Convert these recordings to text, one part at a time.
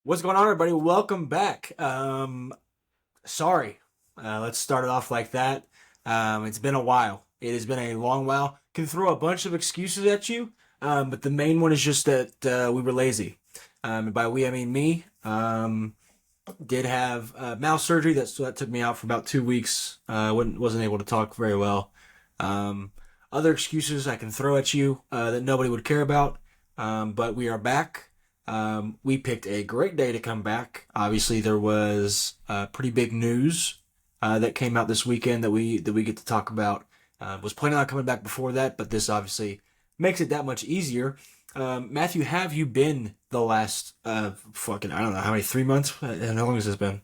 What's going on, everybody? Welcome back. Sorry. Let's start it off like that. It's been a while. It has been a long while. Can throw a bunch of excuses at you, but the main one is just that we were lazy. And by we, I mean me. Did have mouth surgery that took me out for about 2 weeks. Wasn't able to talk very well. Um, Other excuses I can throw at you that nobody would care about. But we are back. We picked a great day to come back. Obviously, there was pretty big news that came out this weekend that we get to talk about. Was planning on coming back before that, but this obviously makes it that much easier. Matthew, have you been the last fucking I don't know how many 3 months? How long has this been?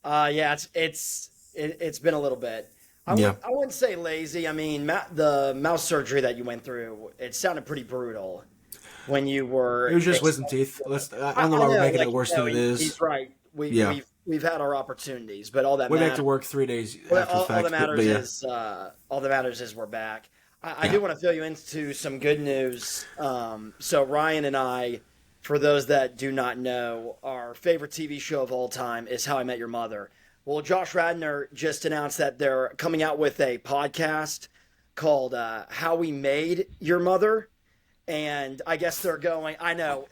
Yeah, it's been a little bit. Yeah, I wouldn't say lazy. I mean, the mouth surgery that you went through, it sounded pretty brutal when you it were. was just wisdom teeth. I don't know I why we're know, making it like worse than it is. he's right. Yeah, We've had our opportunities, but went back to work 3 days after the all that fact. But yeah, all that matters is we're back. I yeah. do want to fill you into some good news. So Ryan and I, for those that do not know, our favorite TV show of all time is How I Met Your Mother. Well, Josh Radnor just announced that they're coming out with a podcast called How We Made Your Mother, and I guess they're going. I know,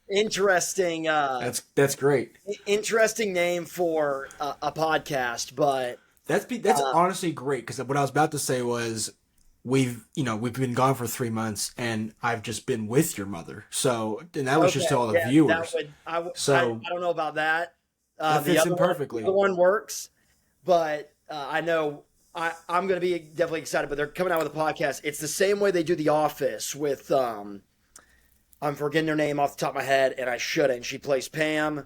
interesting, That's great. interesting name for a podcast, but. That's honestly great because what I was about to say was we've been gone for 3 months and I've just been with your mother. So and that was just to Okay, all the yeah, viewers. I So don't know about that. that The fits in other perfectly. one works, but I know I'm going to be definitely excited. But they're coming out with a podcast. It's the same way they do The Office with I'm forgetting her name off the top of my head, and I shouldn't. She plays Pam,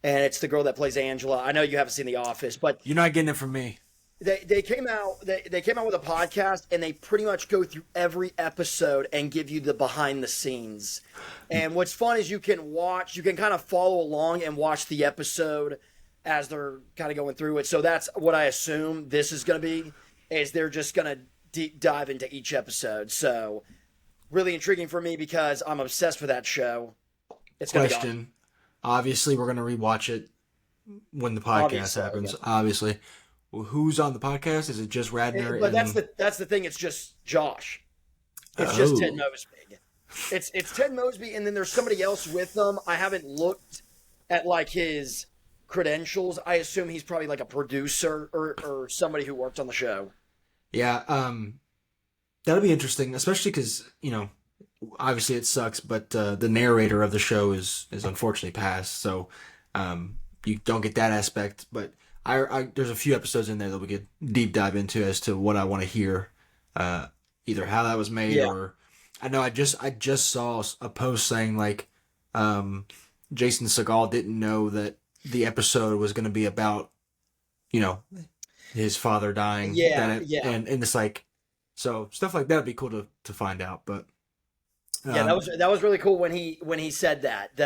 and it's the girl that plays Angela. I know you haven't seen The Office, but You're not getting it from me. they came out with a podcast and they pretty much go through every episode and give you the behind the scenes. And what's fun is you can kind of follow along and watch the episode as they're kind of going through it. So that's what I assume this is going to be, is they're just going to deep dive into each episode. So really intriguing for me because I'm obsessed with that show. It's going to be awesome. Question. Obviously, we're gonna rewatch it when the podcast Obviously, yeah. happens. Obviously, well, who's on the podcast? Is it just Radner But and? that's the thing. It's just Josh. It's just Ted Oh, Mosby. It's Ted Mosby, and then there's somebody else with them. I haven't looked at like his credentials. I assume he's probably like a producer or somebody who worked on the show. yeah. That'll be interesting, especially because obviously it sucks, but the narrator of the show is unfortunately passed, so you don't get that aspect. But there's a few episodes in there that we could deep dive into as to what I want to hear, either how that was made Yeah. or I know I just saw a post saying like Jason Segal didn't know that the episode was going to be about you know his father dying Yeah, that it, yeah, and it's like so stuff like that would be cool to find out, but yeah. um, That was really cool when he said that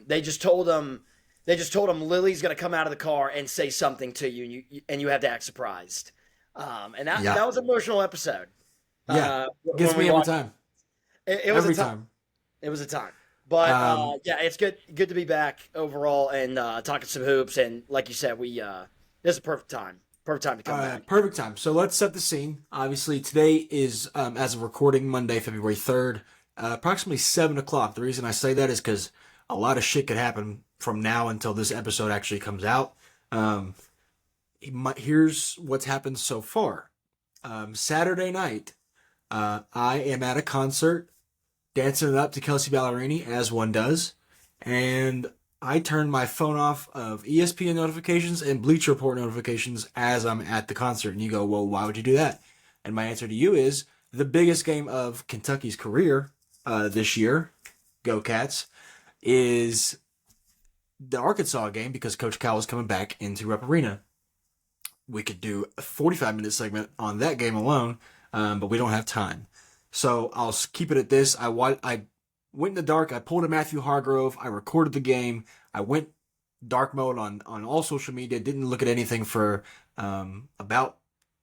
they just told him Lily's gonna come out of the car and say something to you, and you have to act surprised. And yeah, that was an emotional episode. yeah, gets When we me every watched, time, it was a every time. time. It was a time. But Um, yeah, it's good to be back overall and talking some hoops. And like you said, we this is a perfect time to come back. Perfect time. So let's set the scene. Obviously, today is as of recording Monday, February 3rd, approximately 7 o'clock. The reason I say that is because a lot of shit could happen from now until this episode actually comes out. Um, Here's what's happened so far. Saturday night, I am at a concert dancing it up to Kelsey Ballerini, as one does. And I turn my phone off of ESPN notifications and Bleacher Report notifications as I'm at the concert. And you go, well, why would you do that? And my answer to you is the biggest game of Kentucky's career this year, go Cats, is the Arkansas game because Coach Cal is coming back into Rupp Arena. We could do a 45-minute segment on that game alone, but we don't have time. So I'll keep it at this. I went in the dark. I pulled a Matthew Hargrove. I recorded the game. I went dark mode on all social media. Didn't look at anything for about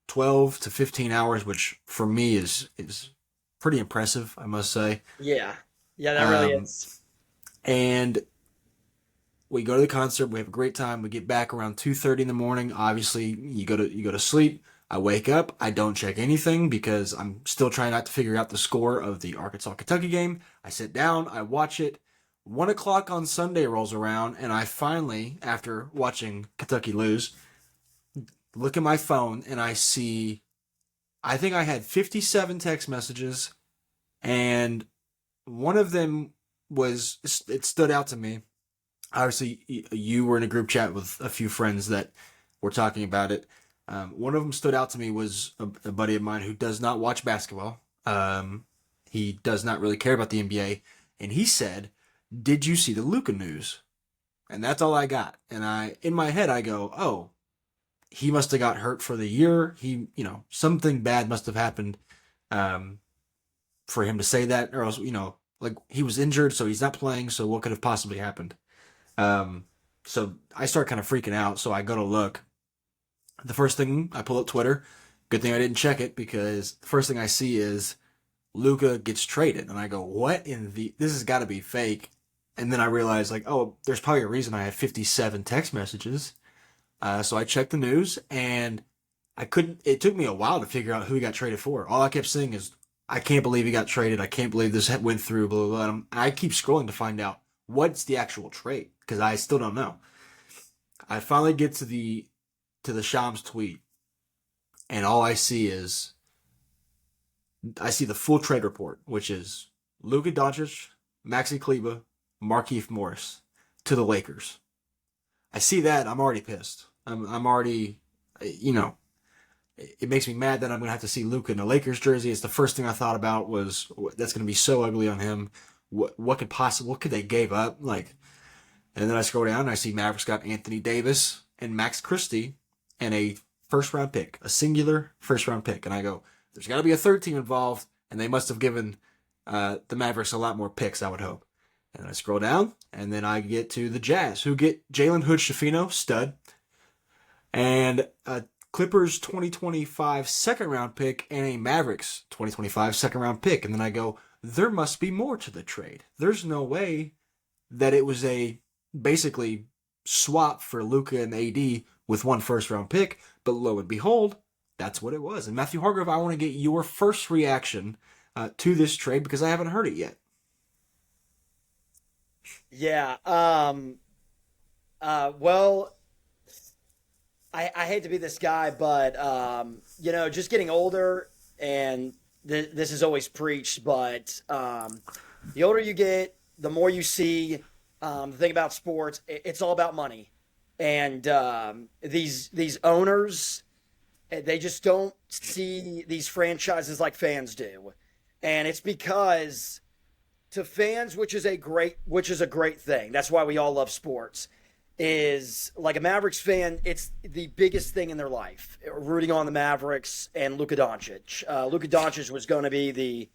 12 to 15 hours, which for me is pretty impressive, I must say. Yeah, yeah, that really Um, is. and We go to the concert. We have a great time. We get back around 2:30 in the morning. Obviously, you go to sleep. I wake up. I don't check anything because I'm still trying not to figure out the score of the Arkansas Kentucky game. I sit down. I watch it. 1 o'clock on Sunday rolls around, and I finally, after watching Kentucky lose, look at my phone and I see. I think I had 57 text messages, and one of them it stood out to me. Obviously, you were in a group chat with a few friends that were talking about it. One of them stood out to me was a buddy of mine who does not watch basketball. He does not really care about the NBA. And he said, "Did you see the Luka news?" And that's all I got. And in my head, I go, "Oh, he must have got hurt for the year. Something bad must have happened for him to say that, or else, like he was injured, so he's not playing. So what could have possibly happened?" So I start kind of freaking out. So I go to look. The first thing I pull up Twitter. Good thing I didn't check it because the first thing I see is Luka gets traded, and I go, "What in the? This has got to be fake." And then I realize, like, oh, there's probably a reason I have 57 text messages. So I checked the news, and I couldn't. It took me a while to figure out who he got traded for. All I kept saying is, "I can't believe he got traded. I can't believe this went through." Blah blah blah. And I keep scrolling to find out what's the actual trade because I still don't know. I finally get to the Shams tweet, and all I see the full trade report, which is Luka Doncic, Maxi Kleber, Markieff Morris to the Lakers. I see that, I'm already pissed. I'm already, it makes me mad that I'm gonna have to see Luka in a Lakers jersey. It's the first thing I thought about was that's gonna be so ugly on him. What could they give up? Like, and then I scroll down and I see Mavericks got Anthony Davis and Max Christie and a first round pick, a singular first round pick, and I go, there's got to be a third team involved, and they must have given the Mavericks a lot more picks, I would hope. And then I scroll down, and then I get to the Jazz, who get Jalen Hood-Schifino, stud, and a Clippers 2025 second round pick and a Mavericks 2025 second round pick. And then I go, there must be more to the trade. There's no way that it was a basically swap for Luka and AD with one first round pick, but lo and behold, that's what it was. And Matthew Hargrove, I want to get your first reaction to this trade because I haven't heard it yet. Yeah. Well, I hate to be this guy, but just getting older, and this is always preached, but the older you get, the more you see. The thing about sports, it's all about money, and these owners, they just don't see these franchises like fans do, and it's because to fans, which is a great thing. That's why we all love sports. Is like a Mavericks fan, it's the biggest thing in their life, rooting on the Mavericks and Luka Doncic. Luka Doncic was going to be the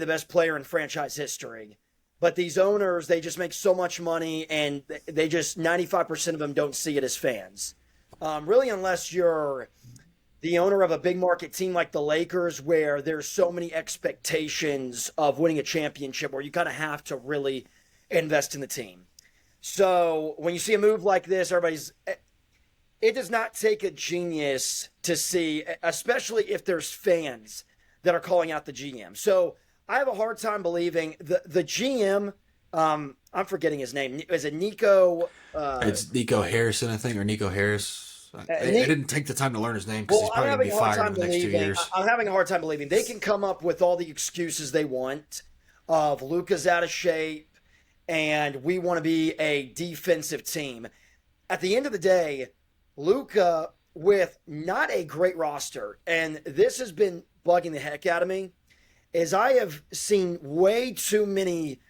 best player in franchise history. But these owners, they just make so much money, and they just 95% of them don't see it as fans. Really, unless you're the owner of a big market team like the Lakers, where there's so many expectations of winning a championship, where you kind of have to really invest in the team. So when you see a move like this, it does not take a genius to see, especially if there's fans that are calling out the GM. So I have a hard time believing the GM. I'm forgetting his name. Is it Nico? It's Nico Harrison, I think, or Nico Harris. I didn't take the time to learn his name because he's probably going to be fired in the next 2 years. I'm having a hard time believing they can come up with all the excuses they want of Luka's out of shape and we want to be a defensive team. At the end of the day, Luka, with not a great roster, and this has been bugging the heck out of me, is I have seen way too many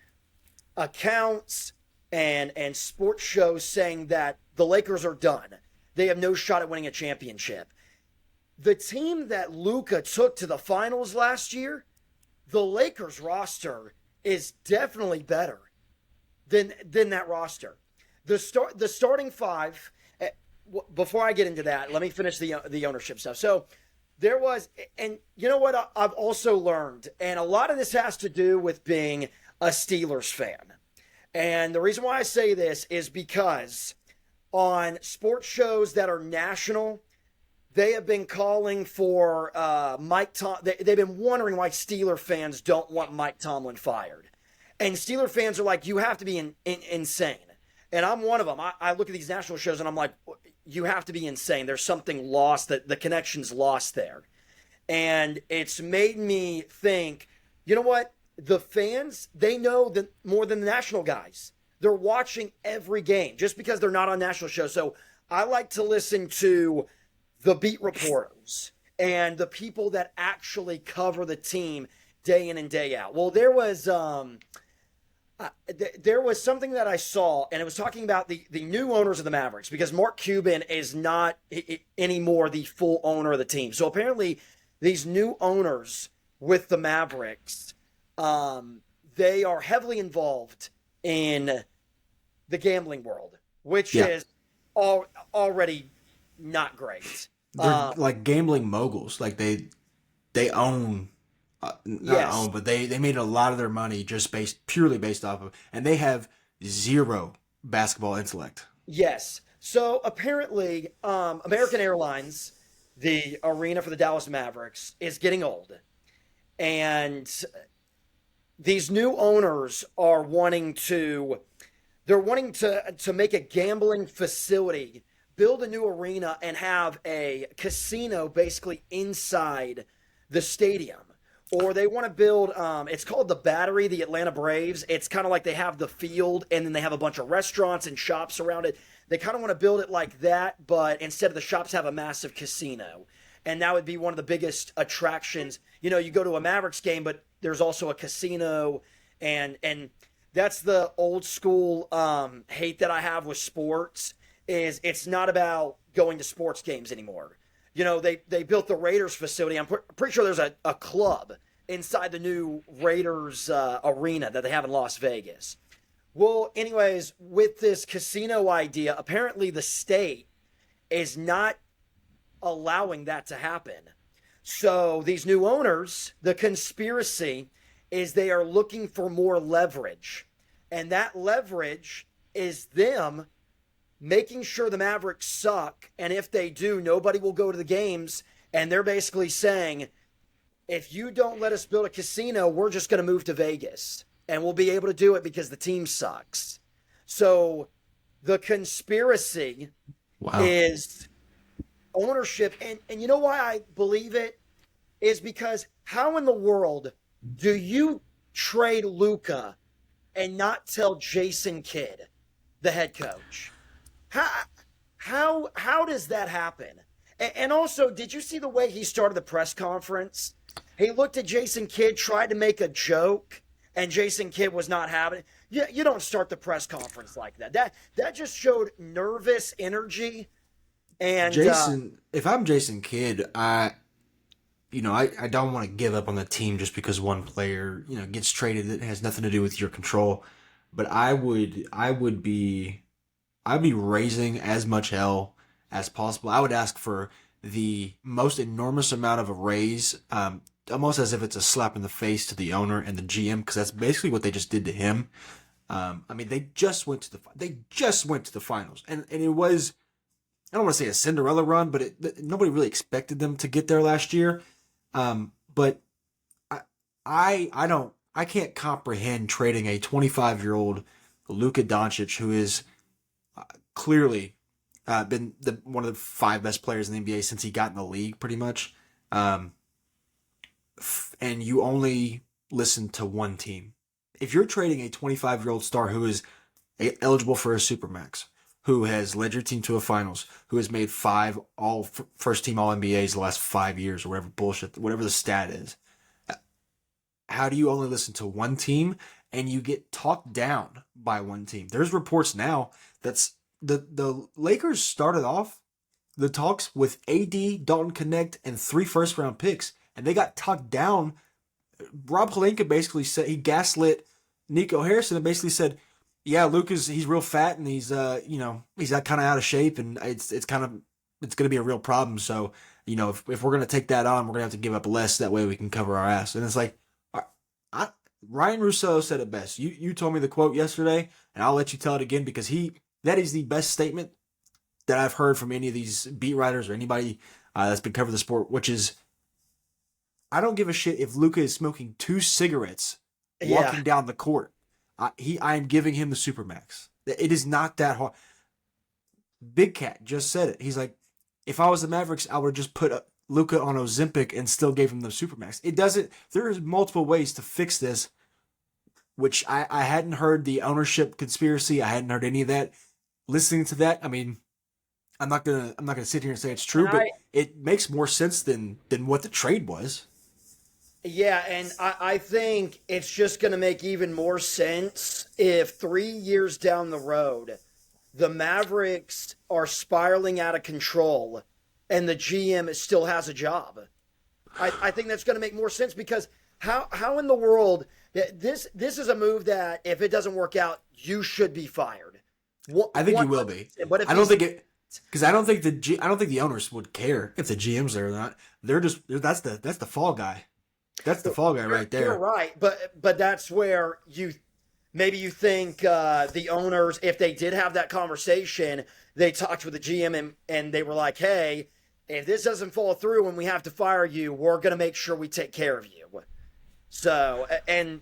accounts and sports shows saying that the Lakers are done. They have no shot at winning a championship. The team that Luka took to the finals last year, the Lakers roster is definitely better than that roster. The starting five. Before I get into that, let me finish the ownership stuff. So there was, and you know what I've also learned, and a lot of this has to do with being a Steelers fan. And the reason why I say this is because on sports shows that are national, they have been calling for Mike Tom. They've been wondering why Steeler fans don't want Mike Tomlin fired, and Steeler fans are like, "You have to be insane." And I'm one of them. I look at these national shows and I'm like, "You have to be insane. There's something lost. That the connection's lost there." And it's made me think, you know what? The fans, they know that more than the national guys. They're watching every game just because they're not on national shows. So I like to listen to the beat reporters and the people that actually cover the team day in and day out. Well, there was something that I saw, and it was talking about the new owners of the Mavericks, because Mark Cuban is not anymore the full owner of the team. So apparently, these new owners with the Mavericks, they are heavily involved in the gambling world, which is already not great. They're like gambling moguls. Like they own, not Yes. own, but they made a lot of their money just purely based off of, and they have zero basketball intellect. Yes. So apparently, American Airlines, the arena for the Dallas Mavericks, is getting old. And these new owners are wanting to make a gambling facility, build a new arena, and have a casino basically inside the stadium. Or they want to build, it's called the Battery, the Atlanta Braves. It's kind of like they have the field and then they have a bunch of restaurants and shops around it. They kind of want to build it like that, but instead of the shops, have a massive casino. And that would be one of the biggest attractions. You know, you go to a Mavericks game, but there's also a casino. And that's the old school hate that I have with sports, is it's not about going to sports games anymore. You know, they built the Raiders facility. I'm pretty sure there's a club inside the new Raiders arena that they have in Las Vegas. Well, anyways, with this casino idea, apparently the state is not allowing that to happen. So these new owners, the conspiracy is they are looking for more leverage. And that leverage is them making sure the Mavericks suck, and if they do, nobody will go to the games. And they're basically saying, if you don't let us build a casino, we're just going to move to Vegas, and we'll be able to do it because the team sucks. So the conspiracy is ownership. And you know why I believe it? Is because how in the world do you trade Luka and not tell Jason Kidd, the head coach? How does that happen? And also, did you see the way he started the press conference? He looked at Jason Kidd, tried to make a joke, and Jason Kidd was not having it. You don't start the press conference like that. That just showed nervous energy. And Jason, if I'm Jason Kidd, I don't want to give up on the team just because one player, gets traded that has nothing to do with your control. But I'd be raising as much hell as possible. I would ask for the most enormous amount of a raise, almost as if it's a slap in the face to the owner and the GM, because that's basically what they just did to him. They just went to the finals, and it was, I don't want to say a Cinderella run, but nobody really expected them to get there last year. But I can't comprehend trading a 25-year-old Luka Doncic, who is clearly been one of the 5 best players in the NBA since he got in the league, pretty much. And you only listen to one team. If you're trading a 25-year-old star who is eligible for a Supermax, who has led your team to a finals, who has made 5 first team All NBAs the last 5 years, or whatever the stat is, how do you only listen to one team and you get talked down by one team? There's reports now that's the Lakers started off the talks with AD, Dalton Connect, and 3 first-round picks, and they got talked down. Rob Pelinka basically said, he gaslit Nico Harrison and basically said, yeah, he's real fat and he's he's kind of out of shape, and it's going to be a real problem. So, if we're going to take that on, we're going to have to give up less. That way we can cover our ass. And it's like, Ryan Russillo said it best. You told me the quote yesterday, and I'll let you tell it again because that is the best statement that I've heard from any of these beat writers or anybody that's been covering the sport, which is, I don't give a shit if Luka is smoking 2 cigarettes Yeah. walking down the court. I am giving him the supermax. It is not that hard. Big Cat just said it. He's like, if I was the Mavericks, I would just put Luka on Ozempic and still gave him the supermax. It doesn't. There's multiple ways to fix this, which I hadn't heard the ownership conspiracy. I hadn't heard any of that. Listening to that, I mean, I'm not gonna sit here and say it's true, And but it makes more sense than what the trade was. Yeah, and I think it's just going to make even more sense if 3 years down the road, the Mavericks are spiraling out of control and the GM still has a job. I think that's going to make more sense because how in the world this is a move that if it doesn't work out, you should be fired. I think you will be. But if I don't think it because I don't think the owners would care if the GM's there or not. That's the fall guy. That's the fall guy right there. You're right, but that's where maybe you think the owners, if they did have that conversation, they talked with the GM and they were like, hey, if this doesn't fall through and we have to fire you, we're going to make sure we take care of you. So, and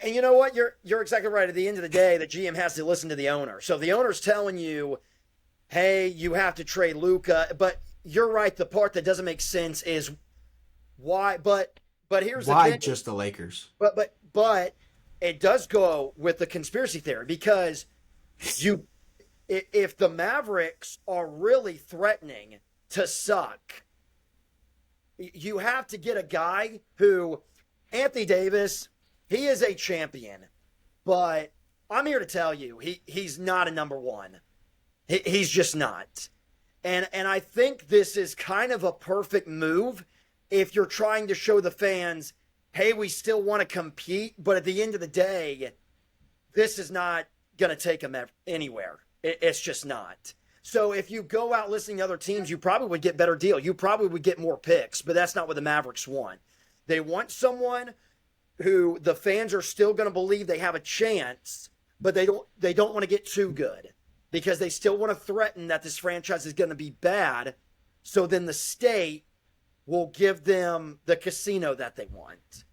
you know what? You're exactly right. At the end of the day, the GM has to listen to the owner. So if the owner's telling you, hey, you have to trade Luka, but you're right. The part that doesn't make sense is why, but here's the Why thing. just the Lakers? But it does go with the conspiracy theory because if the Mavericks are really threatening to suck, you have to get a guy who, Anthony Davis, he is a champion, but I'm here to tell you he's not a number one. He's just not. And I think this is kind of a perfect move if you're trying to show the fans, hey, we still want to compete, but at the end of the day, this is not going to take them anywhere. It's just not. So if you go out listening to other teams, you probably would get better deal. You probably would get more picks, but that's not what the Mavericks want. They want someone who the fans are still going to believe they have a chance, but they don't want to get too good because they still want to threaten that this franchise is going to be bad. So then the state will give them the casino that they want.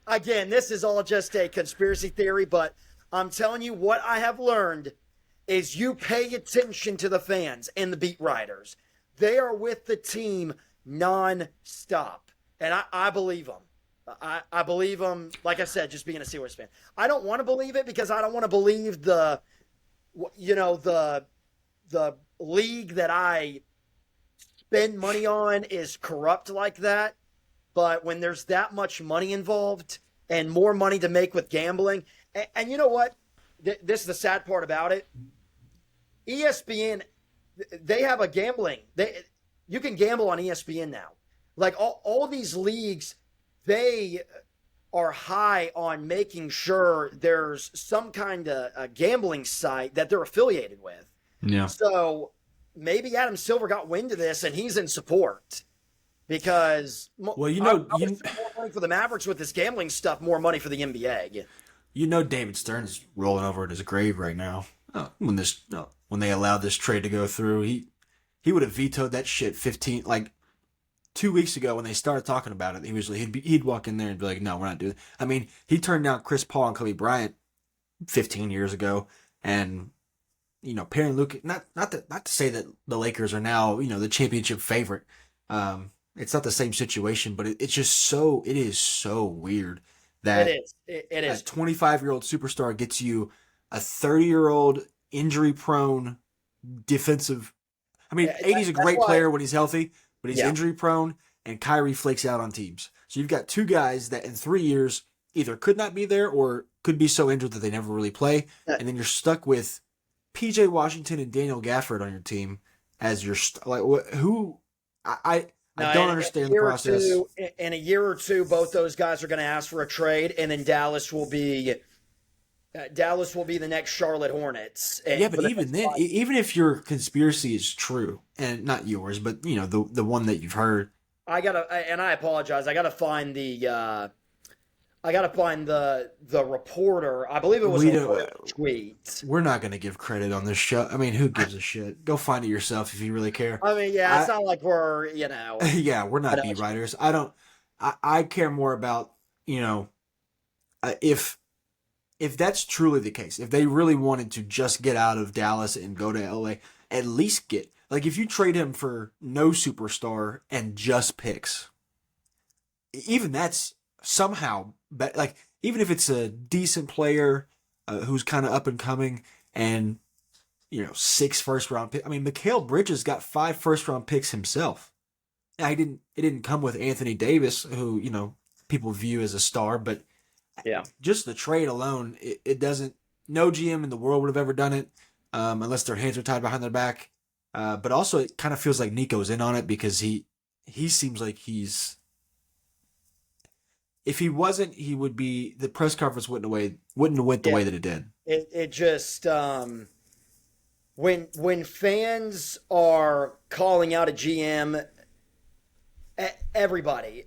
Again, this is all just a conspiracy theory, but I'm telling you what I have learned is you pay attention to the fans and the beat writers. They are with the team non-stop, and I believe them. I believe them, like I said, just being a Steelers fan. I don't want to believe it because I don't want to believe the league that I spend money on is corrupt like that. But when there's that much money involved and more money to make with gambling, and you know what? This is the sad part about it. ESPN, they have a gambling. You can gamble on ESPN now. Like all these leagues, they are high on making sure there's some kind of a gambling site that they're affiliated with. Yeah. So maybe Adam Silver got wind of this and he's in support because Well, more money for the Mavericks with this gambling stuff, more money for the NBA. David Stern's rolling over at his grave right now. When they allowed this trade to go through, he would have vetoed that shit 2 weeks ago when they started talking about it. He'd walk in there and be like, "No, we're not doing it." I mean, he turned down Chris Paul and Kobe Bryant 15 years ago, and pairing Luka. Not to say that the Lakers are now the championship favorite. It's not the same situation, but it is so weird that It is. a 25-year-old superstar gets you a 30-year-old injury-prone defensive. I mean, AD's a great player when he's healthy, but he's injury-prone, and Kyrie flakes out on teams. So you've got two guys that in 3 years either could not be there or could be so injured that they never really play, and then you're stuck with PJ Washington and Daniel Gafford on your team as your who I don't understand the process. In a year or two, both those guys are going to ask for a trade, and then Dallas will be the next Charlotte Hornets. Yeah, but even then, even if your conspiracy is true, and not yours, but the one that you've heard, I apologize. I gotta find I gotta find the reporter. I believe it was We a don't. reporter tweet. We're not going to give credit on this show. I mean, who gives a shit? Go find it yourself if you really care. I mean, yeah, it's I not like we're yeah, we're I not know beat what you mean. writers. I don't. I care more about you know if that's truly the case. If they really wanted to just get out of Dallas and go to LA, at least get like if you trade him for no superstar and just picks, even that's somehow like even if it's a decent player who's kind of up and coming and 6 first round pick. I mean, Mikal Bridges got 5 first round picks himself. I didn't. It didn't come with Anthony Davis, who people view as a star, but Yeah. just the trade alone, it doesn't. No GM in the world would have ever done it, unless their hands are tied behind their back. But also, it kind of feels like Nico's in on it because he seems like he's. If he wasn't, he would be. The press conference wouldn't have went the Yeah. way that it did. It just when fans are calling out a GM, everybody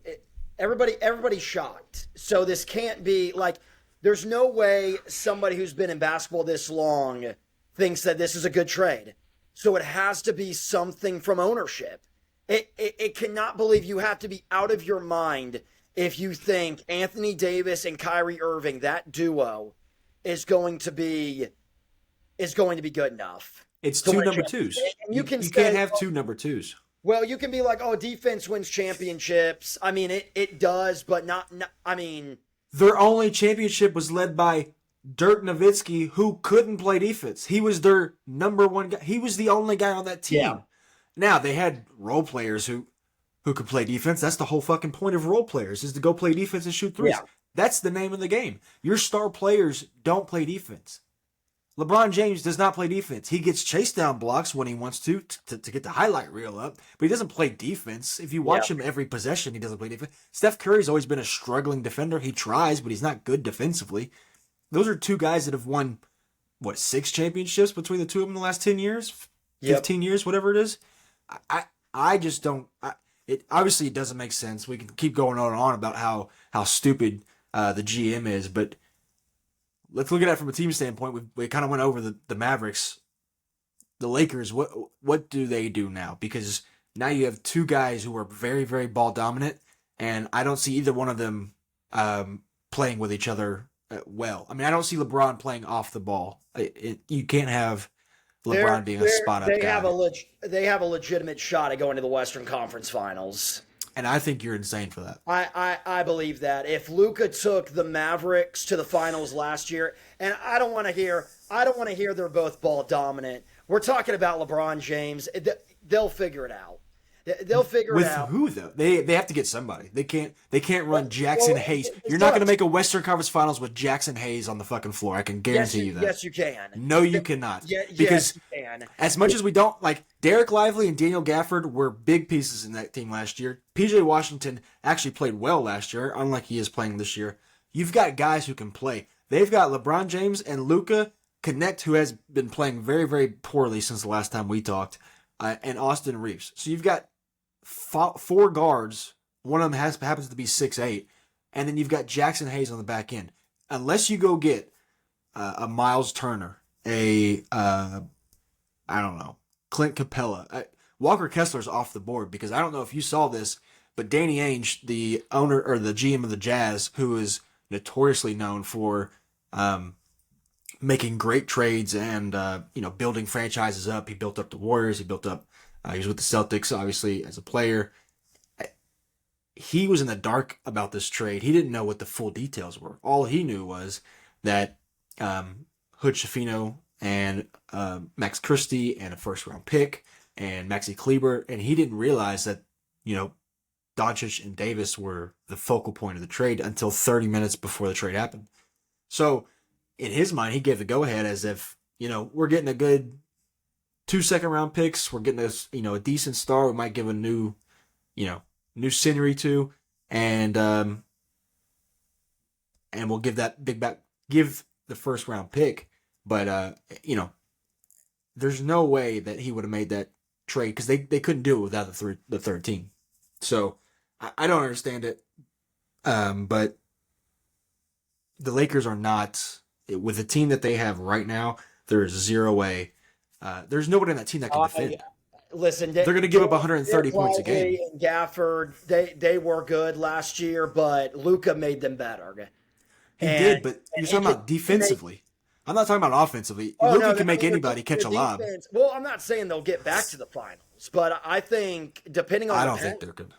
everybody's shocked. So this can't be like there's no way somebody who's been in basketball this long thinks that this is a good trade. So it has to be something from ownership. It cannot believe you have to be out of your mind if you think Anthony Davis and Kyrie Irving, that duo, is going to be good enough It's to two win a number championship. twos. And you can You say, can't have 2 number twos. well, you can be like, oh, defense wins championships. I mean, it does, but not I mean, Their only championship was led by Dirk Nowitzki, who couldn't play defense. He was their number one guy. He was the only guy on that team. Yeah. Now they had role players who could play defense. That's the whole fucking point of role players is to go play defense and shoot threes. Yeah. That's the name of the game. Your star players don't play defense. LeBron James does not play defense. He gets chased down blocks when he wants to get the highlight reel up, but he doesn't play defense. If you watch him every possession, he doesn't play defense. Steph Curry's always been a struggling defender. He tries, but he's not good defensively. Those are 2 guys that have won, 6 championships between the 2 of them in the last 10 years? 15 years, whatever it is? I just don't... It obviously it doesn't make sense. We can keep going on and on about how stupid the GM is, but let's look at it from a team standpoint. We kind of went over the Mavericks, the Lakers. What do they do now? Because now you have 2 guys who are very, very ball dominant, and I don't see either one of them playing with each other well. I mean, I don't see LeBron playing off the ball. You can't have LeBron being a spot up guy. They have a legitimate shot at going to the Western Conference Finals. And I think you're insane for that. I believe that. If Luka took the Mavericks to the finals last year, and I don't want to hear they're both ball dominant. We're talking about LeBron James. They'll figure it out. They'll figure it out. With who though? They have to get somebody. They can't run Jackson Hayes. You're not going to make a Western Conference Finals with Jackson Hayes on the fucking floor. I can guarantee you that. Yes, you can. No, you cannot. Because because you can. as much as we don't like Derek Lively and Daniel Gafford were big pieces in that team last year. PJ Washington actually played well last year, unlike he is playing this year. You've got guys who can play. They've got LeBron James and Luka Connect, who has been playing very, very poorly since the last time we talked, and Austin Reeves. So you've got 4 guards. One of them happens to be 6'8", and then you've got Jackson Hayes on the back end. Unless you go get a Miles Turner, I don't know, Clint Capella, Walker Kessler's off the board because I don't know if you saw this, but Danny Ainge, the owner or the GM of the Jazz, who is notoriously known for making great trades and building franchises up. He built up the Warriors. He built up. He was with the Celtics, obviously, as a player. He was in the dark about this trade. He didn't know what the full details were. All he knew was that Hood Schifino and Max Christie and a first-round pick and Maxi Kleber, and he didn't realize that, Doncic and Davis were the focal point of the trade until 30 minutes before the trade happened. So, in his mind, he gave the go-ahead as if, we're getting a good 2 second-round picks. We're getting a decent star. We might give a new scenery to, and we'll give that give the first-round pick. But there's no way that he would have made that trade because they couldn't do it without the third team. So I don't understand it. But the Lakers are not with the team that they have right now. There's zero way. There's nobody on that team that can defend. Listen, They're going to give up 130 points a game. And Gafford, they were good last year, but Luka made them better. He did, but you're talking about defensively. I'm not talking about offensively. Luka can make anybody catch a lob. Well, I'm not saying they'll get back to the finals, but I think depending on I don't think they're good.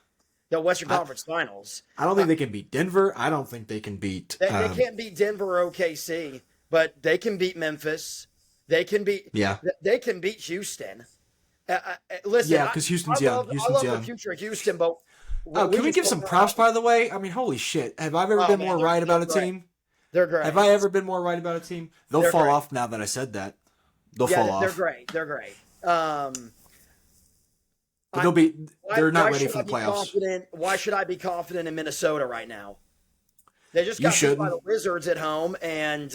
The Western Conference Finals. I don't think they can beat Denver. I don't think they can beat. They can't beat Denver or OKC, but they can beat Memphis. They can beat. Yeah. They can beat Houston. Listen, yeah, because Houston's young. I love the future of Houston, but can we give some props? By the way, I mean, holy shit! Have I ever been more right about a team? They're great. Have I ever been more right about a team? They'll fall off now that I said that. They'll fall off. They're great. They're great. But they're not ready for the playoffs. Why should I be confident in Minnesota right now? They just got beat by the Wizards at home, and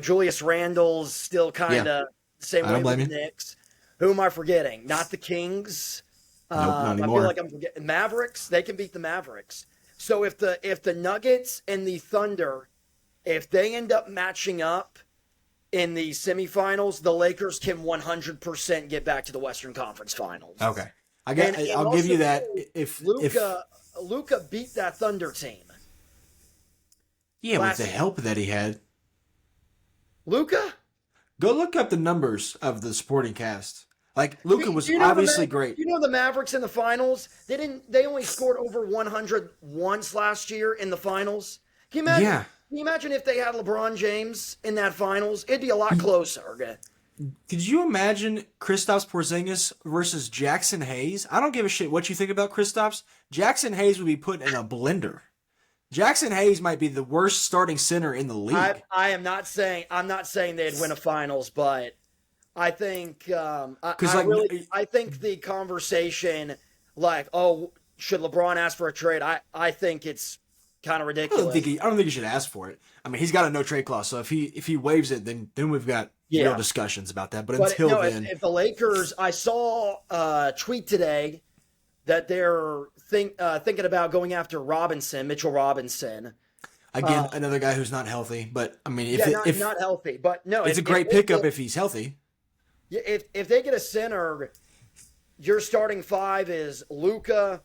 Julius Randle's still kind of the same way with the Knicks. Who am I forgetting? Not the Kings. Nope, not anymore. I feel like I'm forgetting Mavericks. They can beat the Mavericks. So if the Nuggets and the Thunder, if they end up matching up in the semifinals, the Lakers can 100% get back to the Western Conference Finals. Okay, I'll give you that. If Luka beat that Thunder team. Yeah, with the help that he had. Luka? Go look up the numbers of the supporting cast. Like, Luka was obviously great. You know the Mavericks in the finals? They only scored over 100 once last year in the finals. Can you imagine? Yeah. Can you imagine if they had LeBron James in that finals? It'd be a lot closer. Could you imagine Kristaps Porzingis versus Jackson Hayes? I don't give a shit what you think about Kristaps. Jackson Hayes would be put in a blender. Jackson Hayes might be the worst starting center in the league. I'm not saying they'd win a finals, but I think I think the conversation should LeBron ask for a trade? I think it's kind of ridiculous. I don't think he should ask for it. I mean, he's got a no trade clause, so if he waives it, then we've got real discussions about that. But until then, if the Lakers, I saw a tweet today that they're thinking about going after Mitchell Robinson. Again, another guy who's not healthy. But I mean, if not healthy, but no, it's a great pickup if he's healthy. If they get a center, your starting five is Luka,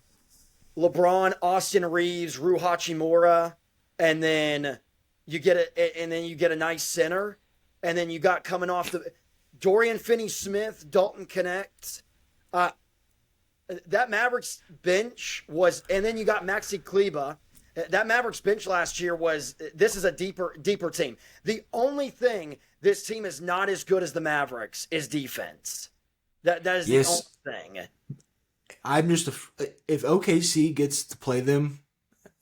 LeBron, Austin Reeves, Rui Hachimura, and then you get a nice center, and then you got coming off the Dorian Finney-Smith, Dalton Connect. That Mavericks bench was, and then you got Maxi Kleba. That Mavericks bench last year this is a deeper team. The only thing this team is not as good as the Mavericks is defense. That is the only thing. I'm just if OKC gets to play them,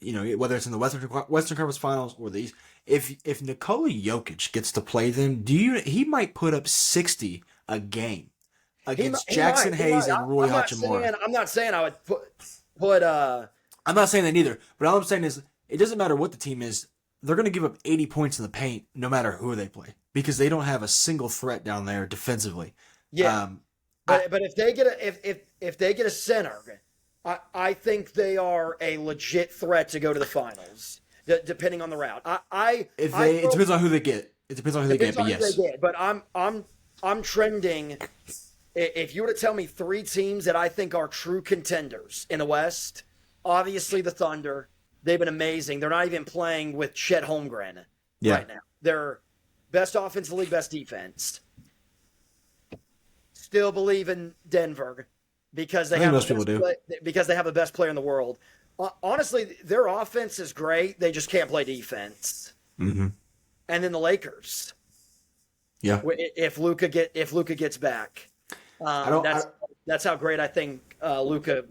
whether it's in the Western Conference Finals or the East, if Nikola Jokic gets to play them, he might put up 60 a game against Jackson Hayes and Rui Hachimura. I'm not saying I would put. I'm not saying that either. But all I'm saying is, it doesn't matter what the team is. They're going to give up 80 points in the paint no matter who they play because they don't have a single threat down there defensively. Yeah. But if they get a center, I think they are a legit threat to go to the finals, depending on the route. It depends on who they get. It depends on who they get. But yes, but I'm trending. If you were to tell me three teams that I think are true contenders in the West, obviously the Thunder. They've been amazing. They're not even playing with Chet Holmgren right now. They're best offense in the league, best defense. Still believe in Denver because they have the best player in the world. Honestly, their offense is great. They just can't play defense. Mm-hmm. And then the Lakers. Yeah. If Luka gets back, that's how great I think Luka.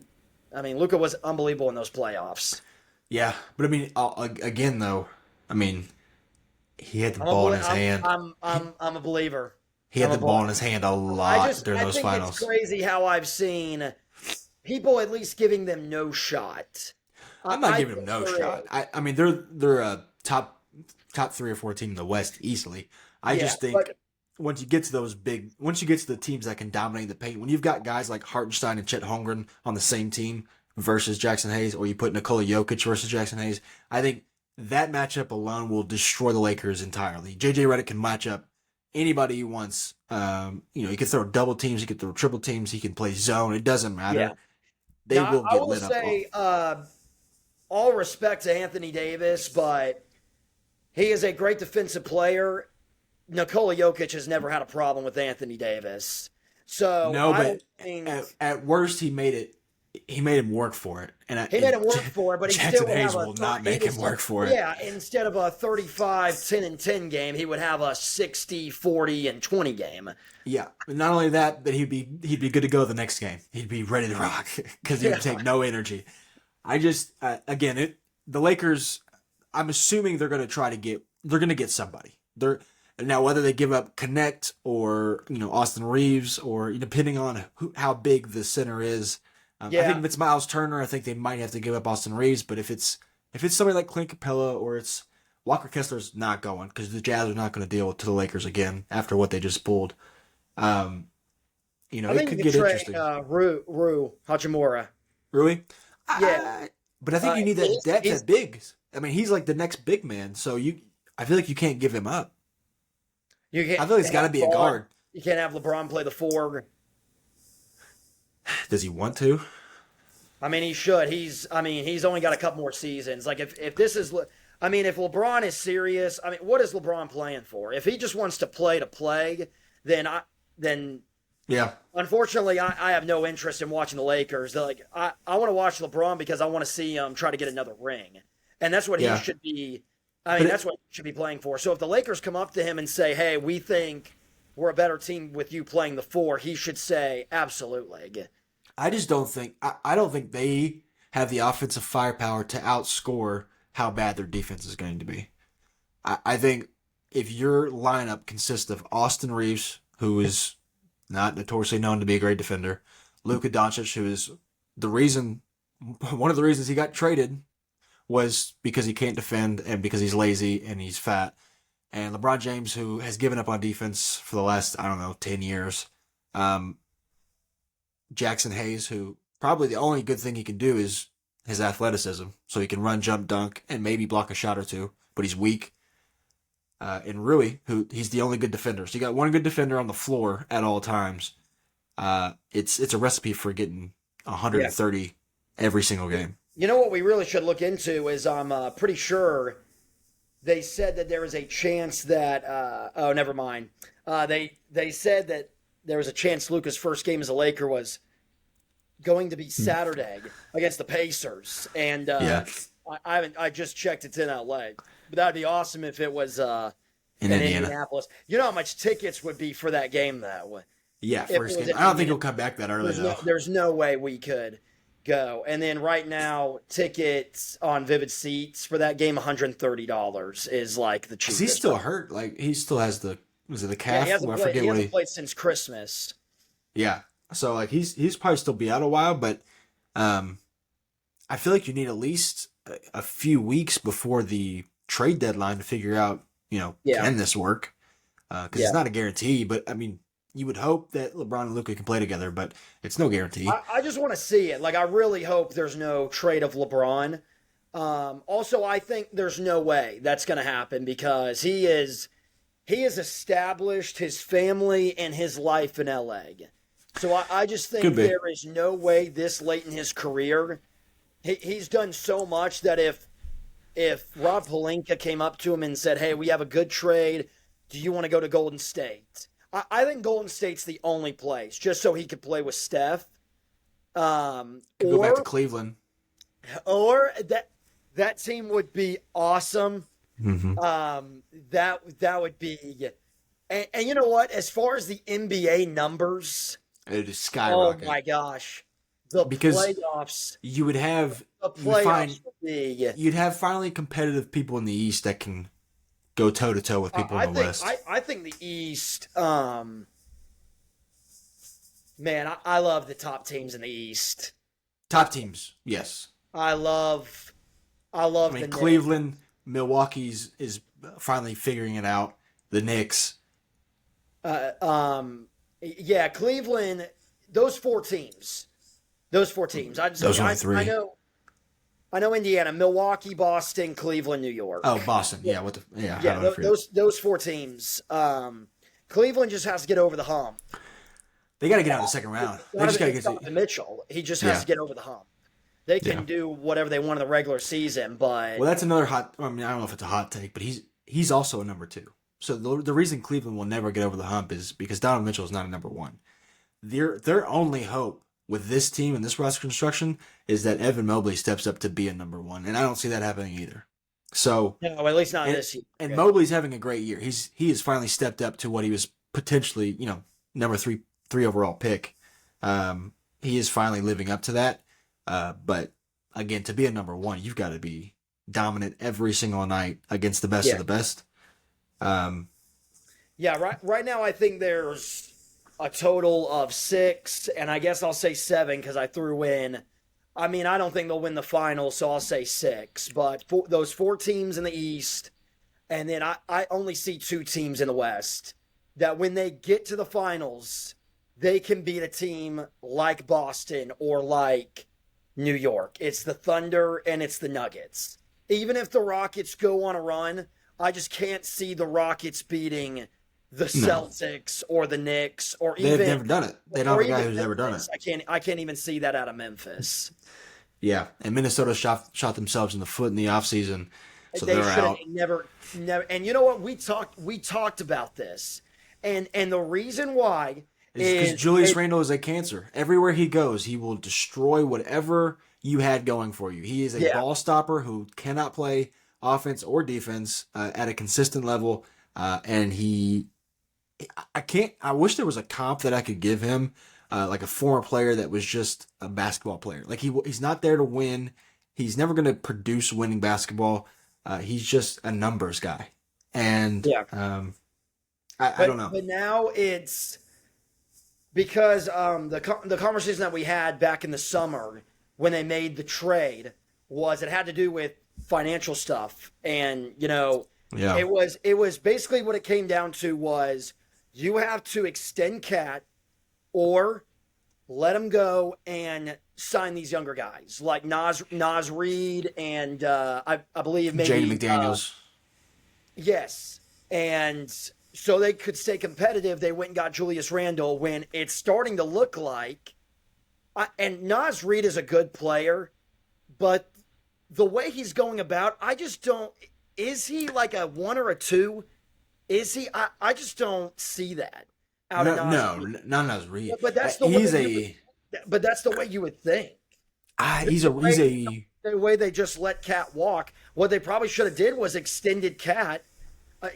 I mean, Luka was unbelievable in those playoffs. Yeah, but I mean, again though, I mean, he had the ball in his hand. I'm a believer. He had the ball in his hand a lot during those finals. It's crazy how I've seen people at least giving them no shot. I'm not giving them no shot. I mean, they're a top 3 or 4 team in the West easily. I just think once you get to the teams that can dominate the paint, when you've got guys like Hartenstein and Chet Holmgren on the same team versus Jackson Hayes, or you put Nikola Jokic versus Jackson Hayes, I think that matchup alone will destroy the Lakers entirely. JJ Redick can match up anybody he wants. He can throw double teams, he can throw triple teams, he can play zone. It doesn't Yeah. matter. They Now, will I get will lit up. say, all respect to Anthony Davis, but he is a great defensive player. Nikola Jokic has never had a problem with Anthony Davis. So No, I don't but think at worst he made it. He made him work for it, he made him work for it, but he Jackson still would Hayes have a will not make him work for it. Yeah, instead of a 35, 10, and 10 game, he would have a 60, 40, and 20 game. Yeah, but not only that, but he'd be good to go the next game. He'd be ready to rock because he would take no energy. I just the Lakers. I'm assuming they're going to get somebody. They're now whether they give up Connect or Austin Reeves or depending on how big the center is. I think if it's Miles Turner, I think they might have to give up Austin Reeves. But if it's somebody like Clint Capella or it's Walker Kessler's not going because the Jazz are not going to deal with the Lakers again after what they just pulled. I It think could you get could trade interesting. Rue Hachimura. Really? Yeah. But I think you need that depth at bigs. I mean, he's like the next big man, so I feel like you can't give him up. You can't, I feel like it's got to be a guard. You can't have LeBron play the 4. Does he want to? I mean, he should. He's only got a couple more seasons. Like if this is, if LeBron is serious, what is LeBron playing for? If he just wants to play, then Yeah. unfortunately, I have no interest in watching the Lakers. I want to watch LeBron because I want to see him try to get another ring, and that's what he should be. That's what he should be playing for. So if the Lakers come up to him and say, "Hey, we think we're a better team with you playing the 4," he should say, "Absolutely." I just don't think I don't think they have the offensive firepower to outscore how bad their defense is going to be. I think if your lineup consists of Austin Reeves, who is not notoriously known to be a great defender, Luka Doncic, who is one of the reasons he got traded was because he can't defend and because he's lazy and he's fat, and LeBron James, who has given up on defense for the last 10 years. Jackson Hayes, who probably the only good thing he can do is his athleticism, so he can run, jump, dunk, and maybe block a shot or two, but he's weak. And Rui, who he's the only good defender. So you got one good defender on the floor at all times. It's a recipe for getting 130 every single game. You know what we really should look into is I'm pretty sure they said that there was a chance that never mind. They said that there was a chance Luka's first game as a Laker was going to be Saturday against the Pacers, and I just checked it's in LA, but that'd be awesome if it was in Indianapolis. You know how much tickets would be for that game though? Yeah, first game. I don't think he'll come back that early though. There's no way we could go. And then right now, tickets on Vivid Seats for that game, $130 is like the cheapest. He's still hurt. Like he still has the calf? He hasn't played since Christmas. Yeah. So like he's probably still be out a while, but I feel like you need at least a few weeks before the trade deadline to figure out, can this work? Because it's not a guarantee, but you would hope that LeBron and Luka can play together, but it's no guarantee. I just want to see it. Like, I really hope there's no trade of LeBron. Also, I think there's no way that's going to happen because he has established his family and his life in LA. So I just think there is no way this late in his career. He's done so much that if Rob Pelinka came up to him and said, "Hey, we have a good trade. Do you want to go to Golden State?" I think Golden State's the only place, just so he could play with Steph. Go back to Cleveland. Or that team would be awesome. Mm-hmm. That would be, and you know what? As far as the NBA numbers, it is skyrocket. Oh my gosh, because playoffs. You would have you'd have finally competitive people in the East that can go toe to toe with people in the West. I think the East. Man, I love the top teams in the East. Top teams, yes. I love. The Cleveland, Knicks. Milwaukee's is finally figuring it out. The Knicks. Yeah, Cleveland. Those four teams. Those only three. I know. I know Indiana, Milwaukee, Boston, Cleveland, New Oh, York. Boston. Yeah, Yeah. Yeah. How yeah, did I forget? those four teams. Cleveland just has to get over the hump. They got to get out in the second round. They just got to It's get to. Donovan Mitchell. He just has Yeah. to get over the hump. They Yeah. can do whatever they want in the regular season, but Well, that's another hot. I mean, I don't know if it's a hot take, but he's also a number two. So the reason Cleveland will never get over the hump is because Donovan Mitchell is not a number one. Their only hope with this team and this roster construction is that Evan Mobley steps up to be a number one, and I don't see that happening either. So, no, at least not and, this year. and Mobley's having a great year. He has finally stepped up to what he was potentially, number three overall pick. He is finally living up to that. But again, to be a number one, you've got to be dominant every single night against the best of Yeah. the best. Um, Yeah, right now I think there's a total of 6, and I guess I'll say 7 because I threw in. I mean, I don't think they'll win the finals, so I'll say 6. But those 4 teams in the East, and then I only see 2 teams in the West that when they get to the finals, they can beat a team like Boston or like New York. It's the Thunder and it's the Nuggets. Even if the Rockets go on a run, I just can't see the Rockets beating the Celtics or the Knicks or they've even never done it. They don't or have a guy even who's ever done it. Memphis. I can't even see that out of Memphis. Yeah, and Minnesota shot themselves in the foot in the offseason, so They they're should have out. never. And you know what? We talked about this, and the reason why It's because is Julius Randle is a cancer. Everywhere he goes, he will destroy whatever you had going for you. He is a Yeah. ball stopper who cannot play offense or defense at a consistent level, and I can't. I wish there was a comp that I could give him, like a former player that was just a basketball player. Like he's not there to win. He's never going to produce winning basketball. He's just a numbers guy, and Yeah. I don't know. But now it's because the conversation that we had back in the summer when they made the trade was it had to do with financial stuff, and Yeah. it was basically what it came down to was you have to extend Cat or let him go and sign these younger guys like Nas Reed and I believe maybe Jaden McDaniels. yes, and so they could stay competitive. They went and got Julius Randle when it's starting to look like, and Nas Reed is a good player, but the way he's going about, I just don't. Is he like a 1 or a 2? Is he? I just don't see that out of Nas Reed. Not Nas Reed. But that's the He's way but that's the way you would think. he's a The way they just let Cat walk. What they probably should have did was extended Cat.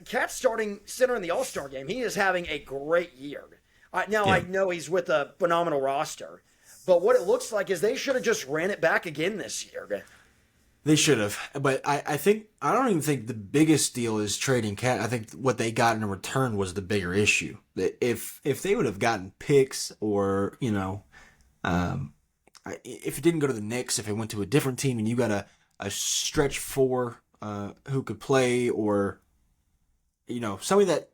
Cat's starting center in the All-Star game. He is having a great year. Now I know he's with a phenomenal roster, but what it looks like is they should have just ran it back again this year. They should have, but I don't even think the biggest deal is trading Cat. I think what they got in return was the bigger issue. If they would have gotten picks, or if it didn't go to the Knicks, if it went to a different team, and you got a stretch 4 who could play, or somebody that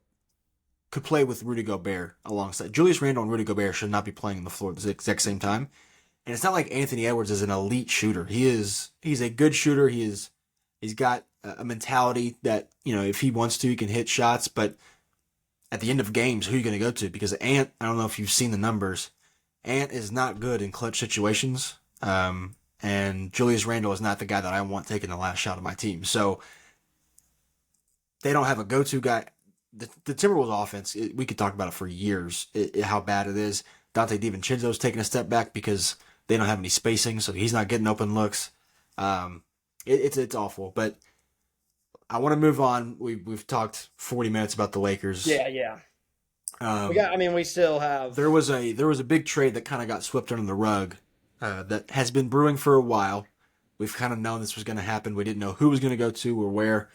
could play with Rudy Gobert alongside Julius Randle, and Rudy Gobert should not be playing on the floor at the exact same time. And it's not like Anthony Edwards is an elite shooter. He's a good shooter. He's got a mentality that, if he wants to, he can hit shots. But at the end of games, who are you going to go to? Because Ant, I don't know if you've seen the numbers, Ant is not good in clutch situations. And Julius Randle is not the guy that I want taking the last shot of my team. So they don't have a go-to guy. The Timberwolves offense, we could talk about it for years, how bad it is. Dante DiVincenzo's taking a step back because they don't have any spacing, so he's not getting open looks. It's awful, but I want to move on. We've talked 40 minutes about the Lakers. Yeah. We still have. There was a big trade that kind of got swept under the rug that has been brewing for a while. We've kind of known this was going to happen. We didn't know who was going to go to or where.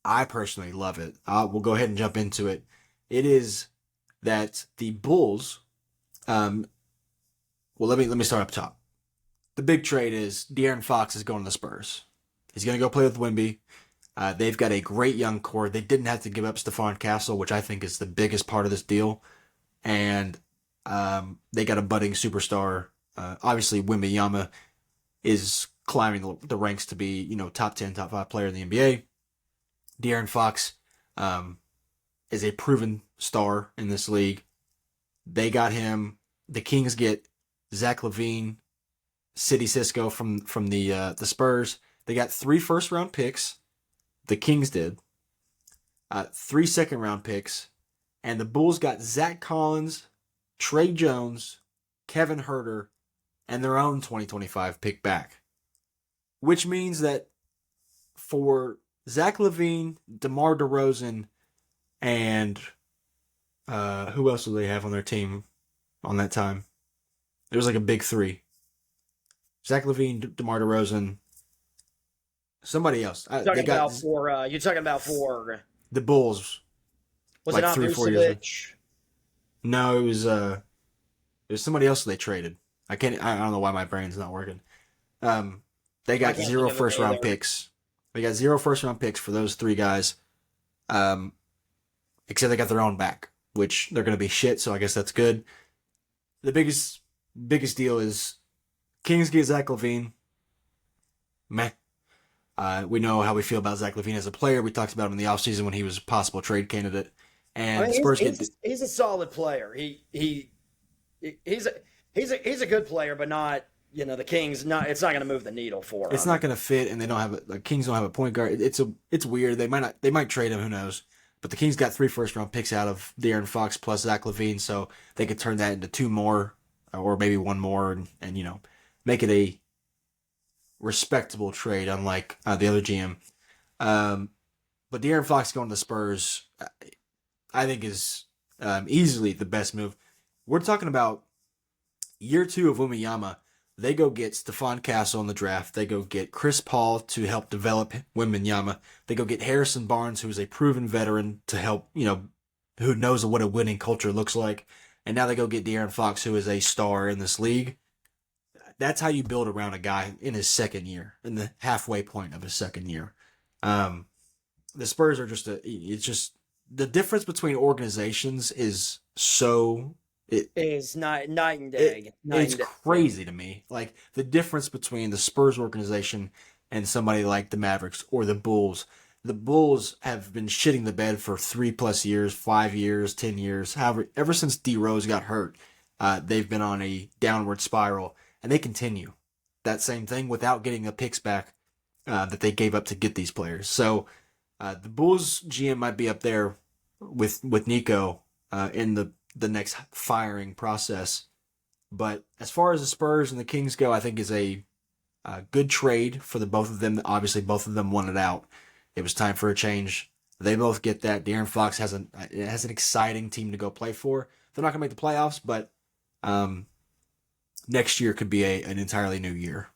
I personally love it. We'll go ahead and jump into it. It is that the Bulls. Well, let me start up top. The big trade is De'Aaron Fox is going to the Spurs. He's going to go play with Wemby. They've got a great young core. They didn't have to give up Stephon Castle, which I think is the biggest part of this deal. And they got a budding superstar. Obviously, Wembanyama is climbing the ranks to be, top 10, top 5 player in the NBA. De'Aaron Fox is a proven star in this league. They got him. The Kings get Zach LaVine, City Cisco from the Spurs. They got 3 first-round picks. The Kings did. 3 second-round picks. And the Bulls got Zach Collins, Trey Jones, Kevin Huerter, and their own 2025 pick back. Which means that for Zach LaVine, DeMar DeRozan, and who else do they have on their team on that time? It was like a big 3. Zach LaVine, DeMar DeRozan, somebody else. You're talking about for the Bulls. was like it not 3-4 years ago. Vucevic? No, it was somebody else they traded. I don't know why my brain's not working. They got 0 first round picks. They got 0 first round picks for those 3 guys. Except they got their own back, which they're going to be shit. So I guess that's good. The biggest deal is Kings get Zach LaVine. Meh. We know how we feel about Zach LaVine as a player. We talked about him in the offseason when he was a possible trade candidate. And Spurs he's a solid player. He's a good player, but not, the Kings. It's not going to move the needle for him. It's not going to fit, and they don't have the Kings don't have a point guard. It's weird. They might trade him. Who knows? But the Kings got 3 first round picks out of De'Aaron Fox plus Zach LaVine, so they could turn that into 2 more, or maybe 1 more, and make it a respectable trade, unlike the other GM. But De'Aaron Fox going to the Spurs, I think is easily the best move. We're talking about year 2 of Wembanyama. They go get Stephon Castle in the draft. They go get Chris Paul to help develop Wembanyama. They go get Harrison Barnes, who is a proven veteran, to help, who knows what a winning culture looks like. And now they go get De'Aaron Fox, who is a star in this league. That's how you build around a guy in his second year, in the halfway point of his second year. The Spurs are it's just the difference between organizations is so. It is night and day. It's crazy to me. Like the difference between the Spurs organization and somebody like the Mavericks or the Bulls. The Bulls have been shitting the bed for 3+ years, 5 years, 10 years. However, ever since D Rose got hurt, they've been on a downward spiral, and they continue that same thing without getting the picks back that they gave up to get these players. So the Bulls GM might be up there with Nico in the next firing process. But as far as the Spurs and the Kings go, I think is a good trade for the both of them. Obviously, both of them wanted out. It was time for a change. They both get that. De'Aaron Fox has an exciting team to go play for. They're not going to make the playoffs, but next year could be an entirely new year.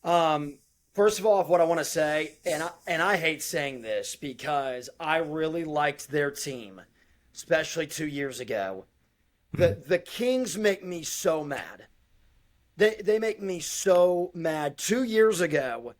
First of all, what I want to say, and I hate saying this because I really liked their team, especially 2 years ago. The Kings make me so mad. They make me so mad. 2 years ago,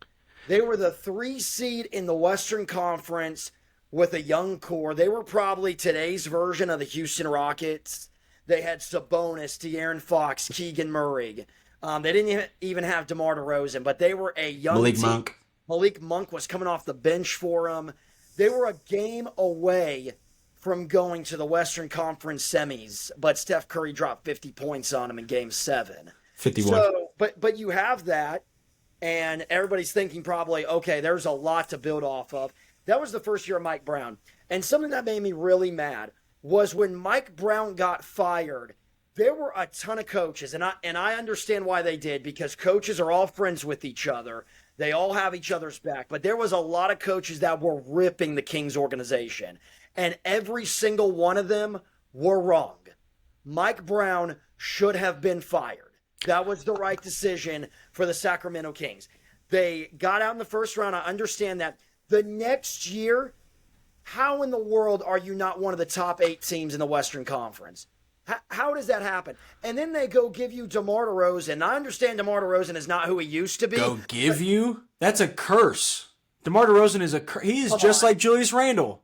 they were the 3 seed in the Western Conference with a young core. They were probably today's version of the Houston Rockets. They had Sabonis, De'Aaron Fox, Keegan Murray. They didn't even have DeMar DeRozan, but they were a young Malik team. Monk. Malik Monk was coming off the bench for them. They were a game away from going to the Western Conference semis, but Steph Curry dropped 50 points on them in Game 7. 51. So, but you have that, and everybody's thinking probably, okay, there's a lot to build off of. That was the first year of Mike Brown. And something that made me really mad was when Mike Brown got fired, there were a ton of coaches, and I understand why they did, because coaches are all friends with each other. They all have each other's back. But there was a lot of coaches that were ripping the Kings organization, and every single one of them were wrong. Mike Brown should have been fired. That was the right decision for the Sacramento Kings. They got out in the first round. I understand that. The next year, how in the world are you not one of the top 8 teams in the Western Conference? How does that happen? And then they go give you DeMar DeRozan. I understand DeMar DeRozan is not who he used to be. Go give you? That's a curse. DeMar DeRozan is a curse. He is just like Julius Randle.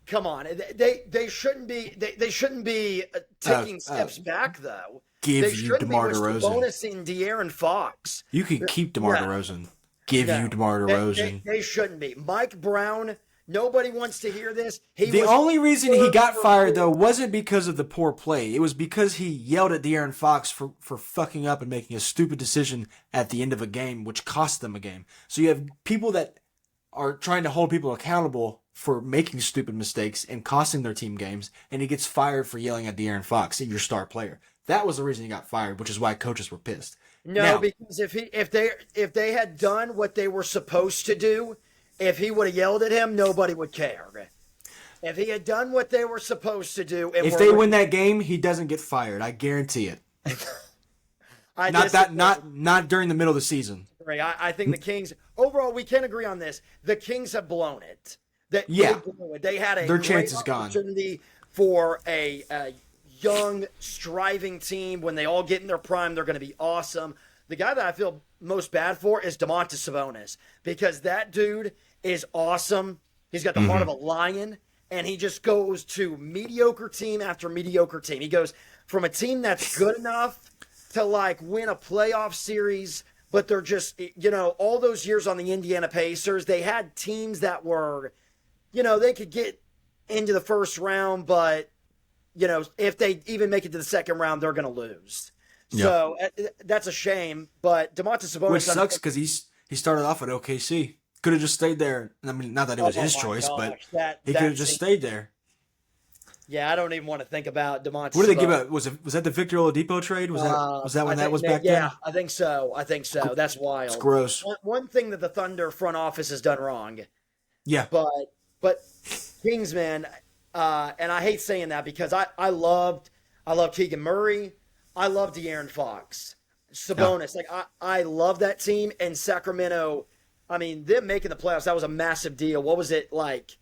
Come on, they shouldn't be taking steps back though. give They you shouldn't be DeMar with DeRozan. Sabonis and De'Aaron Fox. You can keep DeMar No, DeRozan. Give you no, DeMar DeRozan. they shouldn't be. Mike Brown. Nobody wants to hear this. He The was only reason he third got for fired, though, four. wasn't because of the poor play. It was because he yelled at De'Aaron Fox for fucking up and making a stupid decision at the end of a game, which cost them a game. So you have people that are trying to hold people accountable for making stupid mistakes and costing their team games, and he gets fired for yelling at De'Aaron Fox, your star player. That was the reason he got fired, which is why coaches were pissed. No, Now, because if they had done what they were supposed to do, if he would have yelled at him, nobody would care. If he had done what they were supposed to do, if they win that game, he doesn't get fired. I guarantee it. Not during the middle of the season. I think the Kings overall we can agree on this. The Kings have blown it. Yeah. They had a Their great chance is gone. opportunity for a young, striving team. When they all get in their prime, they're going to be awesome. The guy that I feel most bad for is Domantas Sabonis because that dude is awesome. He's got the heart of a lion, and he just goes to mediocre team after mediocre team. He goes from a team that's good enough to like win a playoff series, but they're just, all those years on the Indiana Pacers, they had teams that were, they could get into the first round, but, if they even make it to the second round, they're going to lose. Yeah. So that's a shame. But Domantas Sabonis, which sucks because he started off at OKC. Could have just stayed there. I mean, not that it was his choice, but he could have just stayed there. Yeah, I don't even want to think about Domantas. What did they give out? Was that the Victor Oladipo trade? Was that when that was back then? Yeah, I think so. That's wild. It's gross. One thing that the Thunder front office has done wrong. Yeah. But Kings, man, and I hate saying that because I loved Keegan Murray. I love De'Aaron Fox. Sabonis. Yeah. I love that team. And Sacramento, I mean, them making the playoffs, that was a massive deal. What was it, like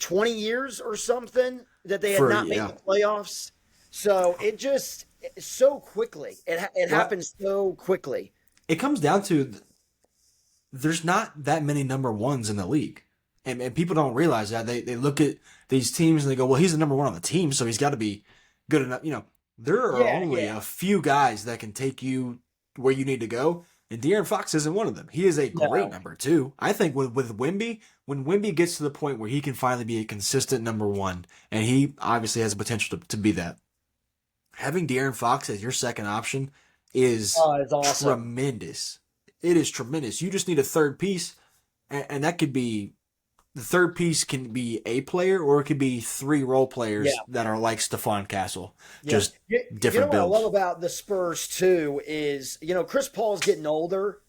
20 years or something that they had not made the playoffs? So it just so quickly. It happens so quickly. It comes down to there's not that many number ones in the league. And people don't realize that. They look at these teams and they go, well, he's the number one on the team, so he's got to be good enough. There are only a few guys that can take you where you need to go, and De'Aaron Fox isn't one of them. He is a great number two. I think with Wemby, when Wemby gets to the point where he can finally be a consistent number one, and he obviously has the potential to be that, having De'Aaron Fox as your second option is awesome. Tremendous. It is tremendous. You just need a third piece, and that could be the third piece can be a player or it could be three role players that are like Stephon Castle. Just different builds. What I love about the Spurs too is, Chris Paul's getting older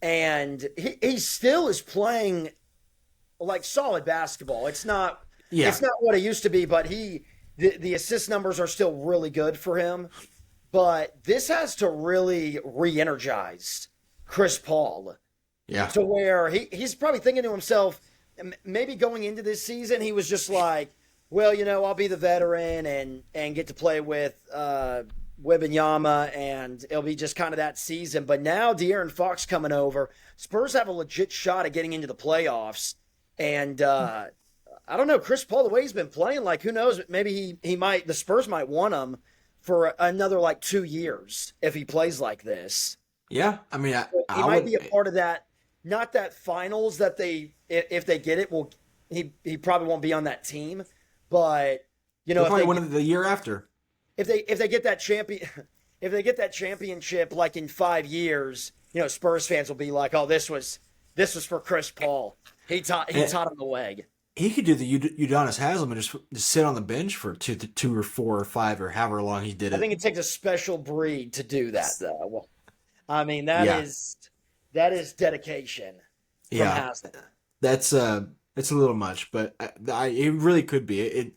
and he still is playing like solid basketball. It's not what it used to be, but the assist numbers are still really good for him. But this has to really re-energize Chris Paul. Yeah. To where he's probably thinking to himself, maybe going into this season, he was just like, well, I'll be the veteran and get to play with Wembanyama, and it'll be just kind of that season. But now De'Aaron Fox coming over, Spurs have a legit shot at getting into the playoffs. And I don't know, Chris Paul, the way he's been playing, like, who knows, maybe the Spurs might want him for another, 2 years if he plays like this. Yeah, I mean, he might be a part of that. Not that finals that if they get it, he probably won't be on that team. But they'll probably win it the year after. If they get that championship like in 5 years, Spurs fans will be like, oh, this was for Chris Paul. He taught him the way. He could do the Udonis Haslem and just sit on the bench for two or 4 or 5 or however long he did it. I think it takes a special breed to do that, though. Well, I mean, that is dedication. Yeah, that's it's a little much, but it really could be.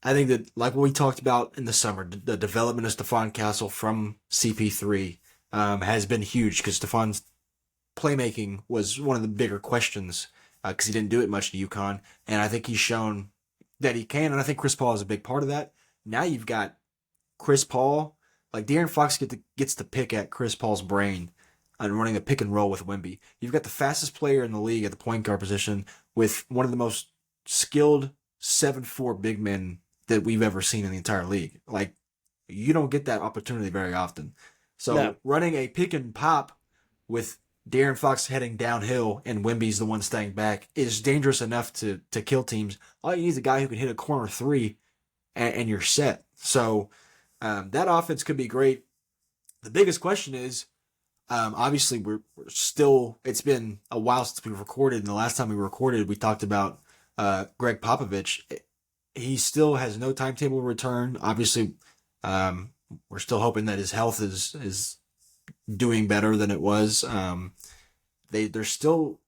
I think that, like what we talked about in the summer, the development of Stephon Castle from CP3 has been huge because Stephon's playmaking was one of the bigger questions because he didn't do it much in UConn, and I think he's shown that he can, and I think Chris Paul is a big part of that. Now you've got Chris Paul, like De'Aaron Fox gets to pick at Chris Paul's brain and running a pick and roll with Wemby. You've got the fastest player in the league at the point guard position with one of the most skilled 7'4" big men that we've ever seen in the entire league. Like, You don't get that opportunity very often. No. So running a pick and pop with De'Aaron Fox heading downhill and Wemby's the one staying back is dangerous enough to kill teams. All you need is a guy who can hit a corner three, and you're set. So that offense could be great. The biggest question is, obviously, we're still. It's been a while since we recorded, and the last time we recorded, we talked about Greg Popovich. He still has no timetable return. Obviously, we're still hoping that his health is doing better than it was. They're still,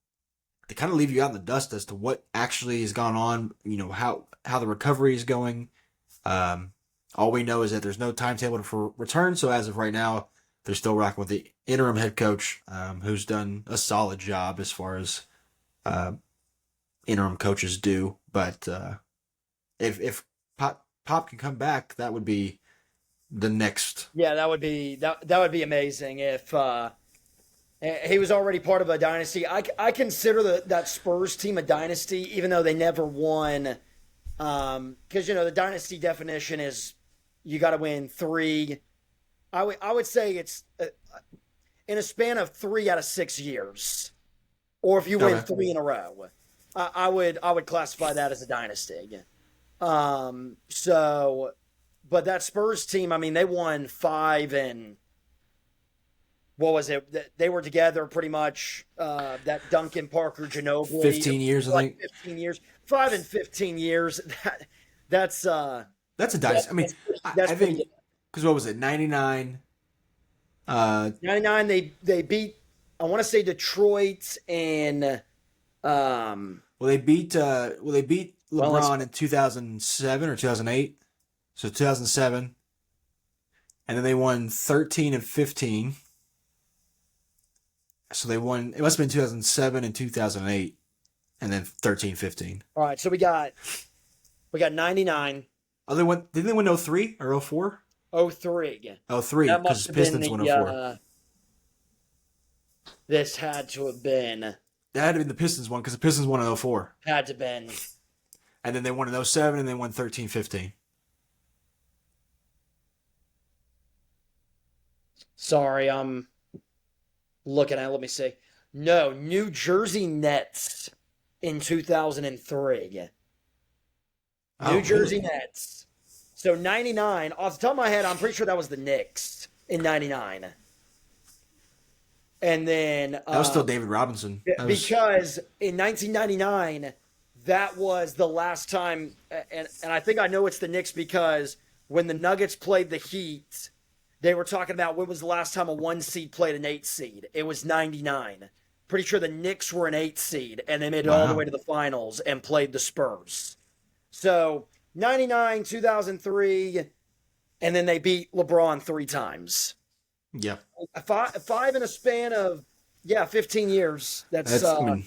they kind of leave you out in the dust as to what actually has gone on. How the recovery is going. All we know is that there's no timetable for return. So as of right now, they're still rocking with the interim head coach, who's done a solid job as far as interim coaches do. But if Pop can come back, that would be the next. Yeah, that would be amazing if he was already part of a dynasty. I consider that Spurs team a dynasty, even though they never won. Because the dynasty definition is you got to win 3. I would say it's in a span of 3 out of 6 years, or if you win 3 in a row, I would classify that as a dynasty. But that Spurs team, I mean, they won 5 and what was it? They were together pretty much. That Duncan Parker Ginobili, 15 years, I think. 15 years, 5 and 15 years. That's a dynasty. I mean, I think because what was it? 99. 99. They beat. I want to say Detroit and. They beat LeBron in 2007 or 2008. So 2007. And then they won 13 and 15. So they won, it must have been 2007 and 2008. And then 13, 15. All right, so we got 99. Oh, didn't they win 03 or 04? 03. 03, because Pistons won 04. This had to have been. That had to be the Pistons one, because the Pistons won in 04. Had to have been. And then they won in 07, and they won 13, 15. Sorry, I'm looking at it. Let me see. No, New Jersey Nets in 2003. New Jersey Nets. So 99. Off the top of my head, I'm pretty sure that was the Knicks in 99. And then that was still David Robinson. Because in 1999, that was the last time, and I think I know it's the Knicks because when the Nuggets played the Heat, they were talking about when was the last time a 1 seed played an 8 seed. It was 99. Pretty sure the Knicks were an 8 seed, and they made it all the way to the finals and played the Spurs. So 99, 2003, and then they beat LeBron 3 times. Yeah. 5 in a span of 15 years. That's not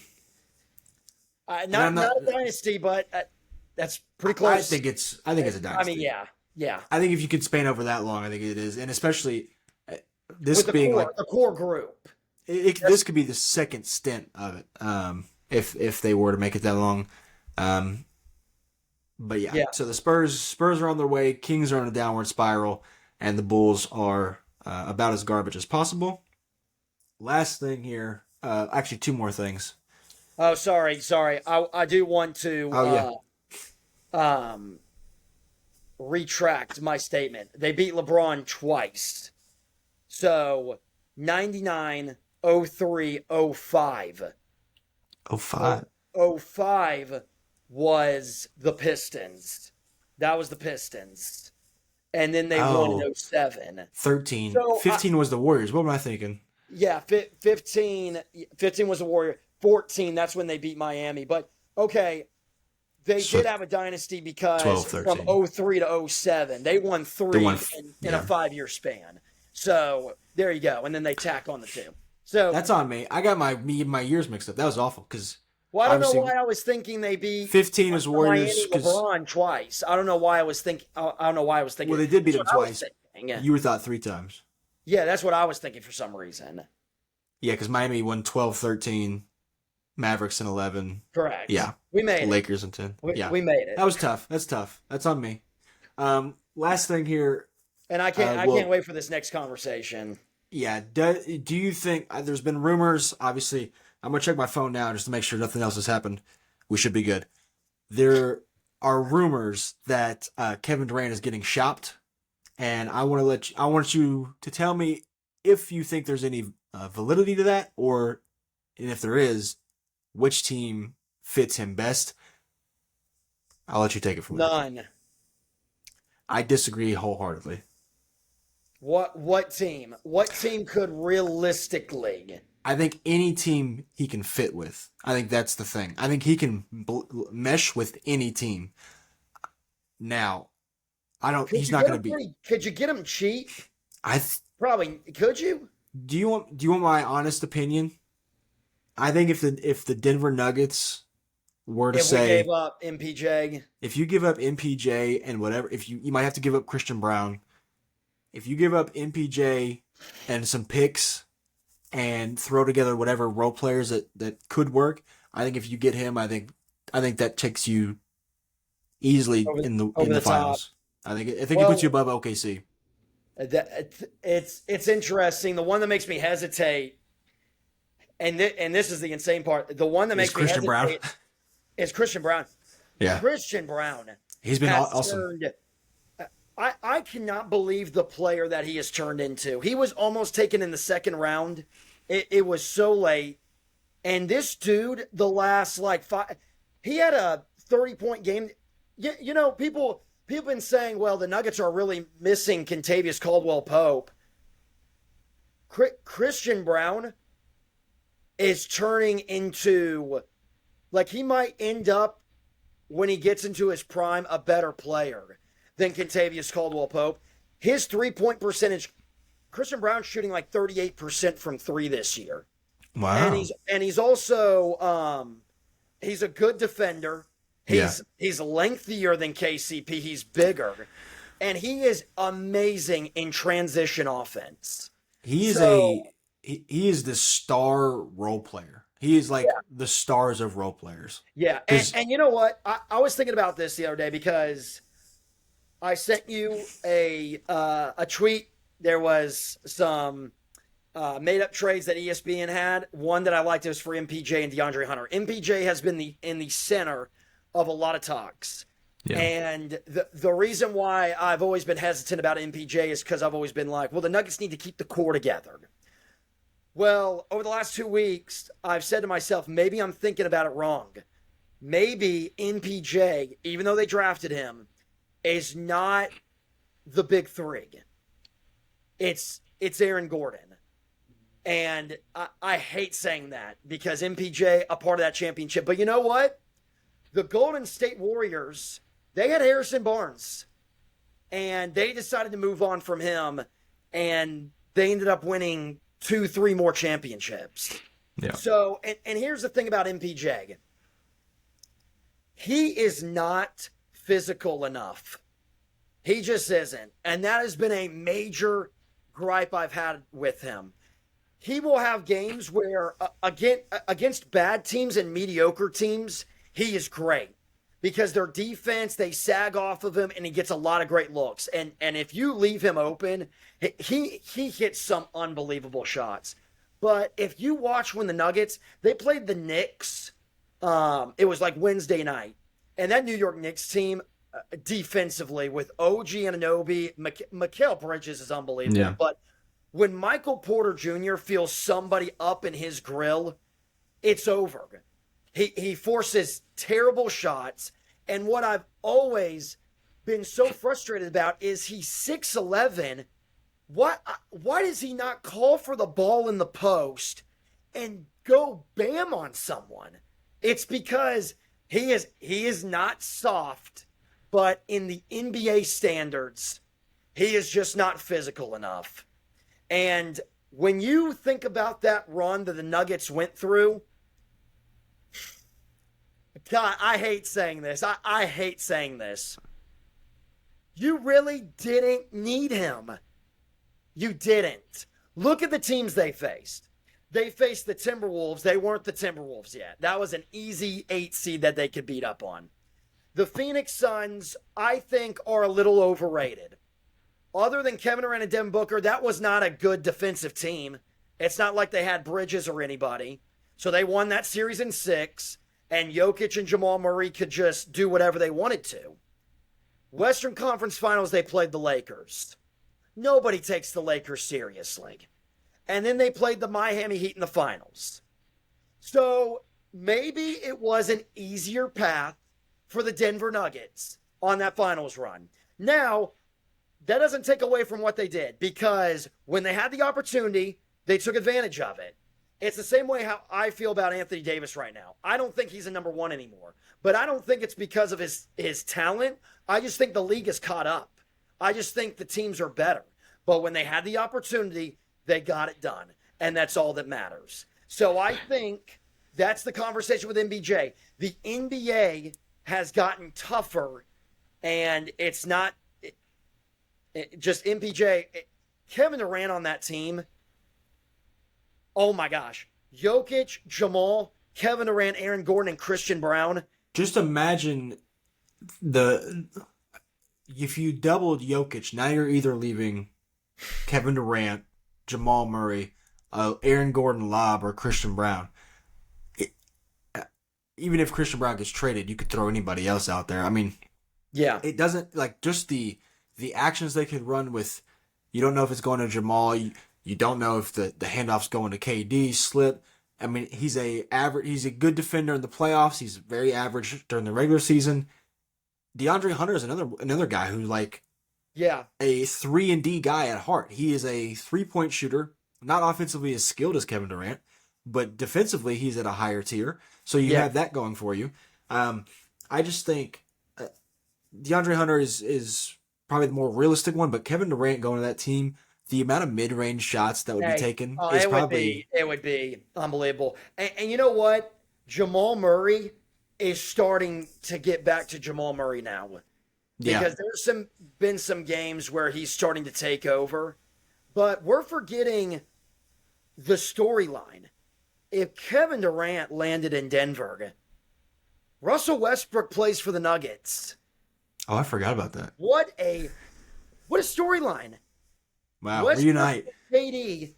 a dynasty, but that's pretty close. I think it's a dynasty. I mean, yeah. I think if you could span over that long, I think it is, and especially this with being the core group. This could be the second stint of it, if they were to make it that long. But yeah. So the Spurs are on their way. Kings are on a downward spiral, and the Bulls are about as garbage as possible. Last thing here, actually 2 more things. Oh, sorry. I do want to retract my statement. They beat LeBron twice. So 99, 03, 05. 05. 05 was the Pistons. That was the Pistons. And then they won in 07. 13. So 15 was the Warriors. What am I thinking? Yeah, 15 was the Warriors. 14, that's when they beat Miami. But, okay, they did have a dynasty because 12, from 03 to 07, they won 3 in a 5-year span. So, there you go. And then they tack on the 2. So that's on me. I got my years mixed up. That was awful because I don't know why I was thinking they beat 15 was Warriors Miami LeBron twice. I don't know why I was thinking. Well, they did beat them twice. You thought 3 times. Yeah, that's what I was thinking for some reason. Yeah, because Miami won 12, 13, Mavericks in 11. Correct. Yeah, we made it. Lakers in 10. We made it. That was tough. That's tough. That's on me. Last thing here. And I can't Well, wait for this next conversation. yeah. Do you think there's been rumors? Obviously, I'm gonna check my phone now just to make sure nothing else has happened. We should be good. There are rumors that Kevin Durant is getting shopped, and I want you to tell me if you think there's any validity to that, or and if there is, which team fits him best. I'll let you take it from there. None. I disagree wholeheartedly. What team? What team could realistically? I think any team he can fit with. I think that's the thing. I think he can mesh with any team. Now, I don't. Could He's you not get going him to be. could you get him cheap? I Probably. Could you? do you want my honest opinion? I think if the Denver Nuggets were to If we say gave up MPJ, if you give up MPJ and whatever, if you might have to give up Christian Brown. If you give up MPJ and some picks and throw together whatever role players that could work, I think if you get him, I think that takes you easily over in over the the top. finals. I think it puts you Well, above OKC. it's interesting. The one that makes me hesitate, and this is the insane part. The one that Is makes me Christian Brown? hesitate is Christian Brown. Yeah, Christian Brown he's been has awesome. turned. I cannot believe the player that he has turned into. He was almost taken in the second round. It was so late. And this dude, the last like five, he had a 30-point game. You know, people been saying, well, the Nuggets are really missing Kentavious Caldwell Pope. Christian Brown is turning into, like, he might end up when he gets into his prime a better player than Kentavious Caldwell Pope. His 3-point percentage, Christian Brown's shooting like 38% from three this year. Wow. And he's also he's a good defender. He's lengthier than KCP. He's bigger. And he is amazing in transition offense. He is he is the star role player. He is like the stars of role players. Yeah. And you know what? I was thinking about this the other day because I sent you a tweet. There was some made up trades that ESPN had. One that I liked was for MPJ and DeAndre Hunter. MPJ has been in the center of a lot of talks. Yeah. And the reason why I've always been hesitant about MPJ is because I've always been like, well, the Nuggets need to keep the core together. Well, over the last 2 weeks, I've said to myself, maybe I'm thinking about it wrong. Maybe MPJ, even though they drafted him, is not the big three. It's Aaron Gordon. And I hate saying that because MPJ, a part of that championship. But you know what? The Golden State Warriors, they had Harrison Barnes. And they decided to move on from him. And they ended up winning 2-3 more championships. Yeah. So, and here's the thing about MPJ. He is not physical enough. He just isn't. And that has been a major gripe I've had with him. He will have games where against bad teams and mediocre teams, he is great. Because their defense, they sag off of him, and he gets a lot of great looks. And if you leave him open, he hits some unbelievable shots. But if you watch when the Nuggets, they played the Knicks, it was like Wednesday night. And that New York Knicks team, defensively, with OG Anunoby, Mikal Bridges is unbelievable. Yeah. But when Michael Porter Jr. feels somebody up in his grill, it's over. He forces terrible shots. And what I've always been so frustrated about is he's 6'11". Why does he not call for the ball in the post and go bam on someone? It's because he is not soft, but in the NBA standards, he is just not physical enough. And when you think about that run that the Nuggets went through, God, I hate saying this. I hate saying this. You really didn't need him. You didn't. Look at the teams they faced. They faced the Timberwolves. They weren't the Timberwolves yet. That was an easy 8 seed that they could beat up on. The Phoenix Suns, I think, are a little overrated. other than Kevin Durant and Devin Booker, that was not a good defensive team. It's not like they had Bridges or anybody. So they won that series in 6, and Jokic and Jamal Murray could just do whatever they wanted to. Western Conference Finals, they played the Lakers. Nobody takes the Lakers seriously. And then they played the Miami Heat in the finals. So maybe it was an easier path for the Denver Nuggets on that finals run. Now, that doesn't take away from what they did, because when they had the opportunity, they took advantage of it. It's the same way how I feel about Anthony Davis right now. I don't think he's a number one anymore, but I don't think it's because of his talent. I just think the league is caught up. I just think the teams are better. But when they had the opportunity, they got it done, and that's all that matters. So I think that's the conversation with MBJ. The NBA has gotten tougher, and it's not just MPJ. Kevin Durant on that team, oh my gosh. Jokic, Jamal, Kevin Durant, Aaron Gordon, and Christian Brown. Just imagine if you doubled Jokic, now you're either leaving Kevin Durant, Jamal Murray, Aaron Gordon Lob, or Christian Brown. Even if Christian Brown gets traded, you could throw anybody else out there. I mean, yeah, it doesn't, like, just the actions they could run with. You don't know if it's going to Jamal. You don't know if the handoff's going to KD, slip. I mean, he's a good defender in the playoffs. He's very average during the regular season. DeAndre Hunter is another guy who, like, yeah, a 3-and-D guy at heart. He is a 3-point shooter, not offensively as skilled as Kevin Durant, but defensively he's at a higher tier. So you have that going for you. I just think DeAndre Hunter is probably the more realistic one, but Kevin Durant going to that team, the amount of mid-range shots that would be taken is probably... It would be unbelievable. And you know what? Jamal Murray is starting to get back to Jamal Murray now. Because there's been some games where he's starting to take over. But we're forgetting the storyline. If Kevin Durant landed in Denver, Russell Westbrook plays for the Nuggets. Oh, I forgot about that. What a storyline. Wow, Westbrook reunite. and KD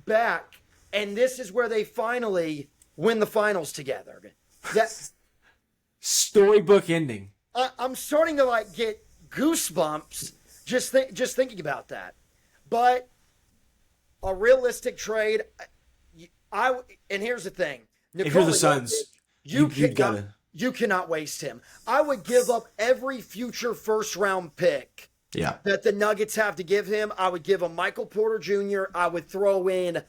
back, and this is where they finally win the finals together. That storybook ending. I'm starting to get goosebumps just thinking about that. But a realistic trade, and here's the thing: if you're the Suns, you cannot waste him. I would give up every future first-round pick that the Nuggets have to give him. I would give him Michael Porter Jr. I would throw in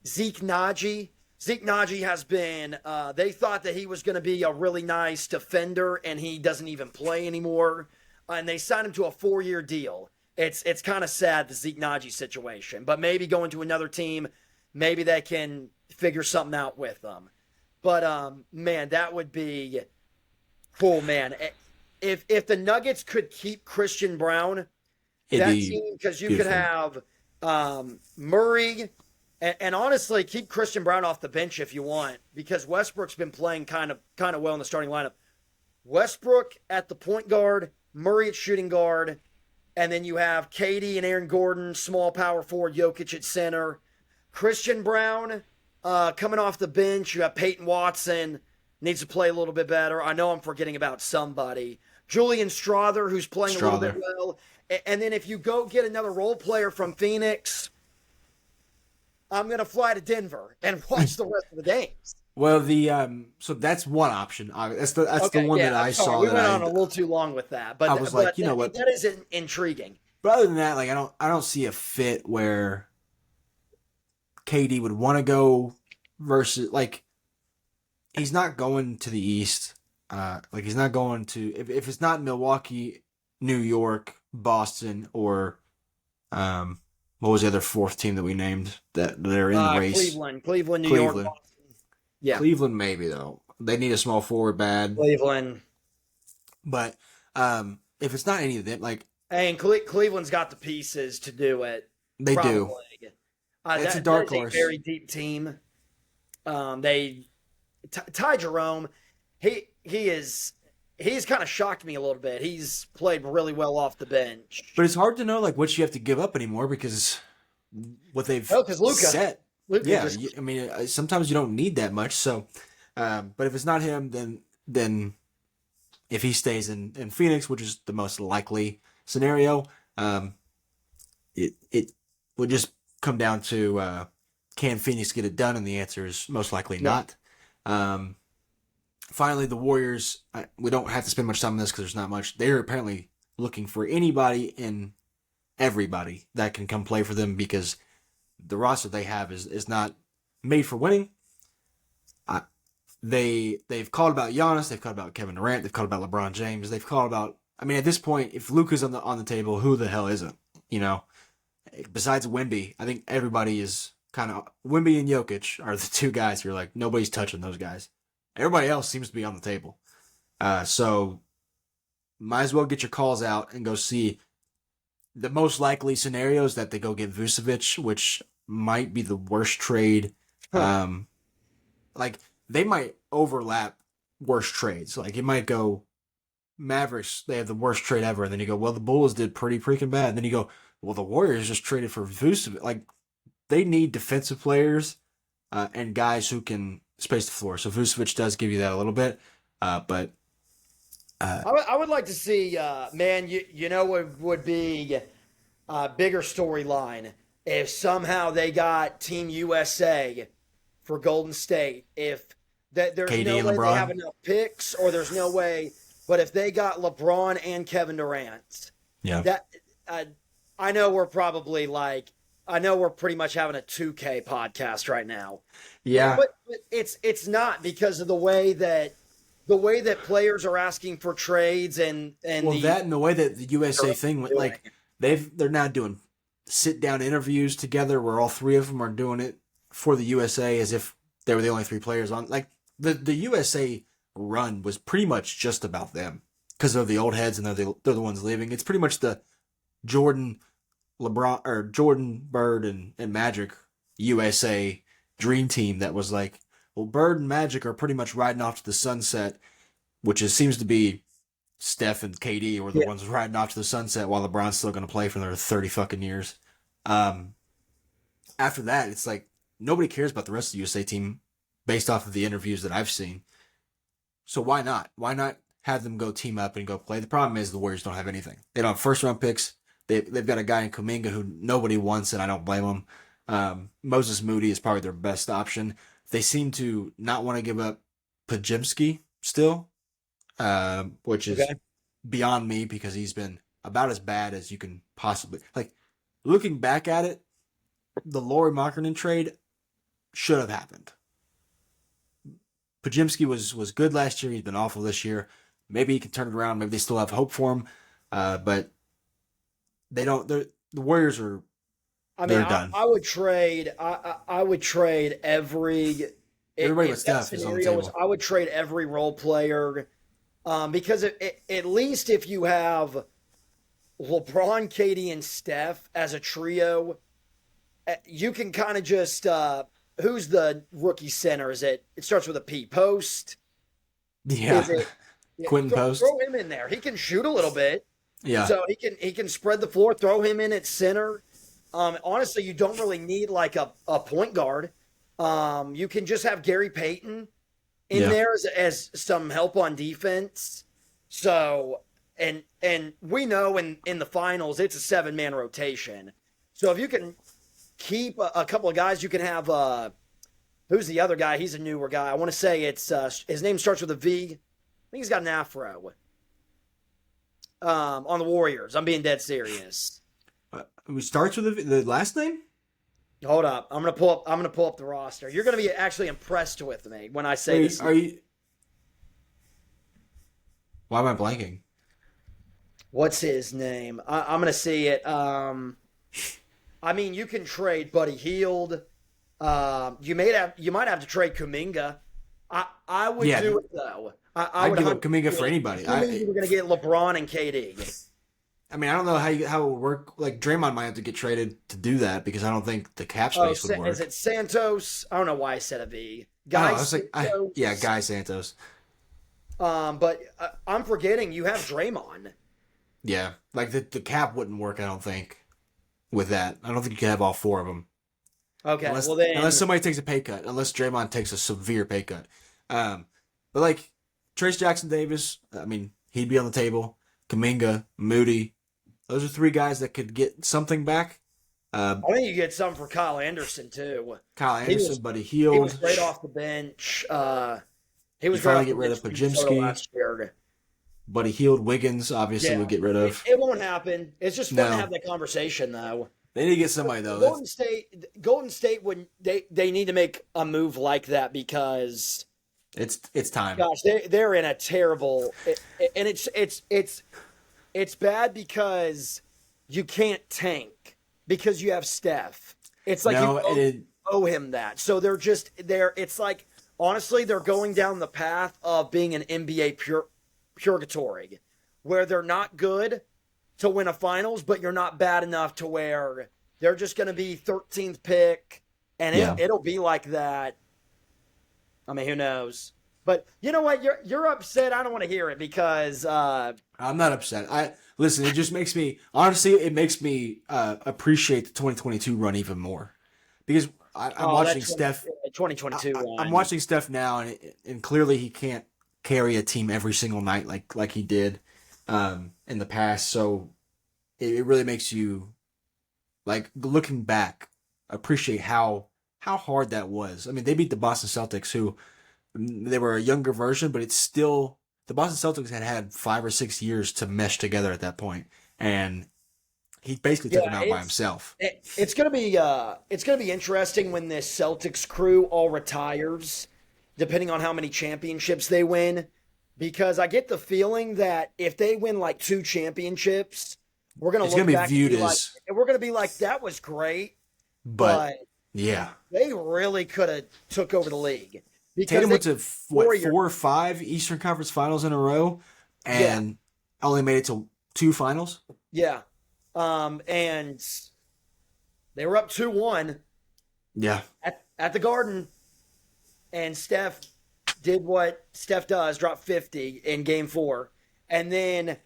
Zeke Naji. Zeke Naji has been, they thought that he was going to be a really nice defender, and he doesn't even play anymore. And they signed him to a 4-year deal. It's kind of sad, the Zeke Naji situation. But maybe going to another team, maybe they can figure something out with them. But, man, that would be cool, man. If the Nuggets could keep Christian Brown, that team, because you could have Murray, and honestly, keep Christian Brown off the bench if you want, because Westbrook's been playing kind of well in the starting lineup. Westbrook at the point guard, Murray at shooting guard, and then you have KD and Aaron Gordon, small power forward, Jokic at center. Christian Brown coming off the bench. You have Peyton Watson, needs to play a little bit better. I know I'm forgetting about somebody. Julian Strawther, who's playing a little bit well. And then if you go get another role player from Phoenix, I'm going to fly to Denver and watch the rest of the games. Well, so that's one option. That's the one that I saw. We went on a little too long with that, but I was like, you know what? That is intriguing. But other than that, I don't see a fit where KD would want to go versus he's not going to the East. He's not going to if it's not Milwaukee, New York, Boston, or what was the other fourth team that we named that are in the race? Cleveland, New York, Boston. Yeah, Cleveland maybe though. They need a small forward bad. Cleveland, but if it's not any of them, and Cleveland's got the pieces to do it. They do. It's a dark horse. A very deep team. Ty Jerome, he's he's kind of shocked me a little bit. He's played really well off the bench. But it's hard to know like what you have to give up anymore because what they've Oh, because set. Luka Yeah, just I mean, sometimes you don't need that much. So, but if it's not him, then if he stays in Phoenix, which is the most likely scenario, it would just come down to can Phoenix get it done, and the answer is most likely yeah. not. Um, Finally, the Warriors. We don't have to spend much time on this because there's not much. They're apparently looking for anybody and everybody that can come play for them because the roster they have is not made for winning. They've called about Giannis, they've called about Kevin Durant, they've called about LeBron James, they've called about. I mean, at this point, if Luka's on the table, who the hell isn't? You know, besides Wemby, I think everybody is kind of Wemby and Jokic are the two guys who are like nobody's touching those guys. Everybody else seems to be on the table. So might as well get your calls out and go see. The most likely scenarios that they go get Vucevic, which might be the worst trade. Huh. Like they might overlap worst trades. Like it might go Mavericks, they have the worst trade ever, and then you go, well, the Bulls did pretty freaking bad. And then you go, well, the Warriors just traded for Vucevic. Like they need defensive players and guys who can space the floor. So Vucevic does give you that a little bit, but I would like to see, man, you know what would be a bigger storyline if somehow they got Team USA for Golden State. If that there's KD no and way they have LeBron. enough picks, or there's no way, but if they got LeBron and Kevin Durant, Yeah, that uh, I know we're probably like, I know we're pretty much having a 2K podcast right now, yeah. but it's not because of the way that players are asking for trades and Well, the that and the way that the USA thing went, doing. like they're now doing sit down interviews together where all three of them are doing it for the USA as if they were the only three players on. Like the USA run was pretty much just about them because they're the old heads and they're the ones leaving. It's pretty much the Jordan, LeBron or Jordan, Bird and Magic USA dream team that was like, well, Bird and Magic are pretty much riding off to the sunset, which seems to be Steph and KD were the Yeah. ones riding off to the sunset while LeBron's still going to play for another 30 fucking years. Um, After that, it's like nobody cares about the rest of the USA team based off of the interviews that I've seen. So why not? Why not have them go team up and go play? The problem is the Warriors don't have anything. They don't have first round picks. They've got a guy in Kuminga who nobody wants, and I don't blame them. Moses Moody is probably their best option. They seem to not want to give up Pajimski still, which is Okay. beyond me because he's been about as bad as you can possibly. Like looking back at it, the Lauri Markkanen trade should have happened. Pajimski was good last year. He's been awful this year. Maybe he can turn it around. Maybe they still have hope for him. But they don't. The Warriors are I mean, they're done. I would trade. I would trade every. Everybody If with that Steph is on the scenario table. I would trade every role player, because at least if you have LeBron, KD, and Steph as a trio, you can kind of just who's the rookie center? Is it starts with a P? Post? Yeah, Is it? Yeah, Quentin Post. throw him in there. He can shoot a little bit, Yeah, so he can spread the floor. Throw him in at center. Honestly, you don't really need like a point guard. You can just have Gary Payton in Yeah. there as some help on defense. So and we know in the finals it's a 7-man rotation. So if you can keep a couple of guys, you can have who's the other guy? He's a newer guy. I want to say it's his name starts with a V. I think he's got an afro. On the Warriors. I'm being dead serious. It starts with the last name. Hold up. I'm gonna pull up the roster. You're gonna be actually impressed with me when I say Wait, this. are you? Why am I blanking? What's his name? I'm gonna see it. I mean, you can trade Buddy Hield. You might have to trade Kuminga. I would Yeah. do it though. I I'd would give up 100% Kuminga for anybody. We're gonna get LeBron and KD. I mean, I don't know how it would work. Like Draymond might have to get traded to do that because I don't think the cap Oh, space would work. is it Santos? I don't know why I said a V. Oh, Guy I was like, Santos. yeah, Guy Santos. But I'm forgetting you have Draymond. Yeah, like the cap wouldn't work. I don't think with that. I don't think you could have all four of them Okay, unless well then, somebody takes a pay cut. Unless Draymond takes a severe pay cut. Um, but like Trace Jackson Davis, I mean, he'd be on the table. Kuminga, Moody, those are three guys that could get something back. I think you get some for Kyle Anderson too. Kyle He Anderson, was but he he was healed. great off the bench. He You was great finally off the get rid bench of for Minnesota Pajimski, last year. but he healed. Wiggins, obviously, Yeah, would get rid of. it won't happen. It's just fun to No, have that conversation though. they need to get somebody though. Golden State would they need to make a move like that because It's time. gosh they're in a terrible and it's bad because you can't tank because you have Steph. It's like No, you owe him that. So they're it's like honestly they're going down the path of being an NBA purgatory where they're not good to win a finals, but you're not bad enough to where they're just going to be 13th pick and Yeah. it'll be like that. I mean, who knows? But you know what? You're upset. I don't want to hear it because I'm not upset. Listen. It just makes me honestly. It makes me appreciate the 2022 run even more because I'm watching Steph. 2022 I'm watching Steph now, and clearly he can't carry a team every single night like he did in the past. So it really makes you like looking back appreciate how hard that was. I mean, they beat the Boston Celtics, who they were a younger version, but it's still the Boston Celtics had 5 or 6 years to mesh together at that point, and he basically took them out by himself. It's gonna be interesting when this Celtics crew all retires, depending on how many championships they win, because I get the feeling that if they win like 2 championships, we're gonna It's look gonna be back viewed and as, we're gonna be like that was great, but yeah, they really could have took over the league. Tatum went to 4 or 5 Eastern Conference Finals in a row, and only made it to 2 finals. Yeah, and they were up 2-1. Yeah, at the Garden, and Steph did what Steph does, dropped 50 in Game 4, and then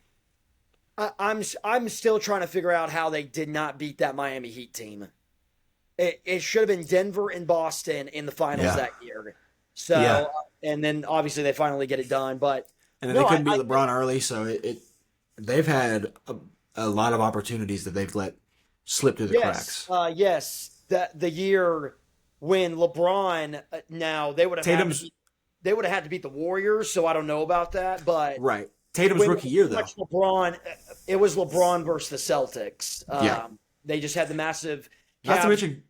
I'm still trying to figure out how they did not beat that Miami Heat team. It should have been Denver and Boston in the finals that year. So, and then obviously they finally get it done, but and then they couldn't beat LeBron early, so they've had a lot of opportunities that they've let slip through the cracks. Yes, the year when LeBron now they would have had to beat the Warriors, so I don't know about that, but right. Tatum's rookie year though. It was LeBron versus the Celtics. They just had the massive. Not to mention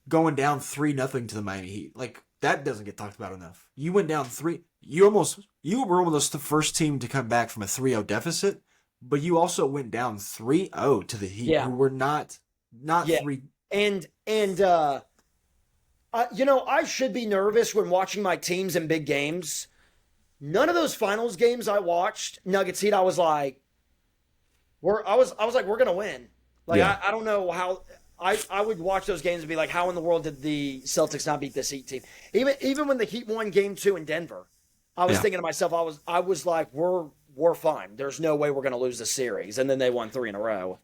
going down 3-0 to the Miami Heat. Like that doesn't get talked about enough. You went down 3. You were almost the first team to come back from a 3-0 deficit, but you also went down 3-0 to the Heat, who were not 3. And I should be nervous when watching my teams in big games. None of those finals games I watched, Nuggets Heat, I was like, we're gonna win. Like I don't know how I would watch those games and be like, how in the world did the Celtics not beat this Heat team? Even when the Heat won Game 2 in Denver, I was thinking to myself, I was like, we're fine. There's no way we're gonna lose the series, and then they won 3 in a row.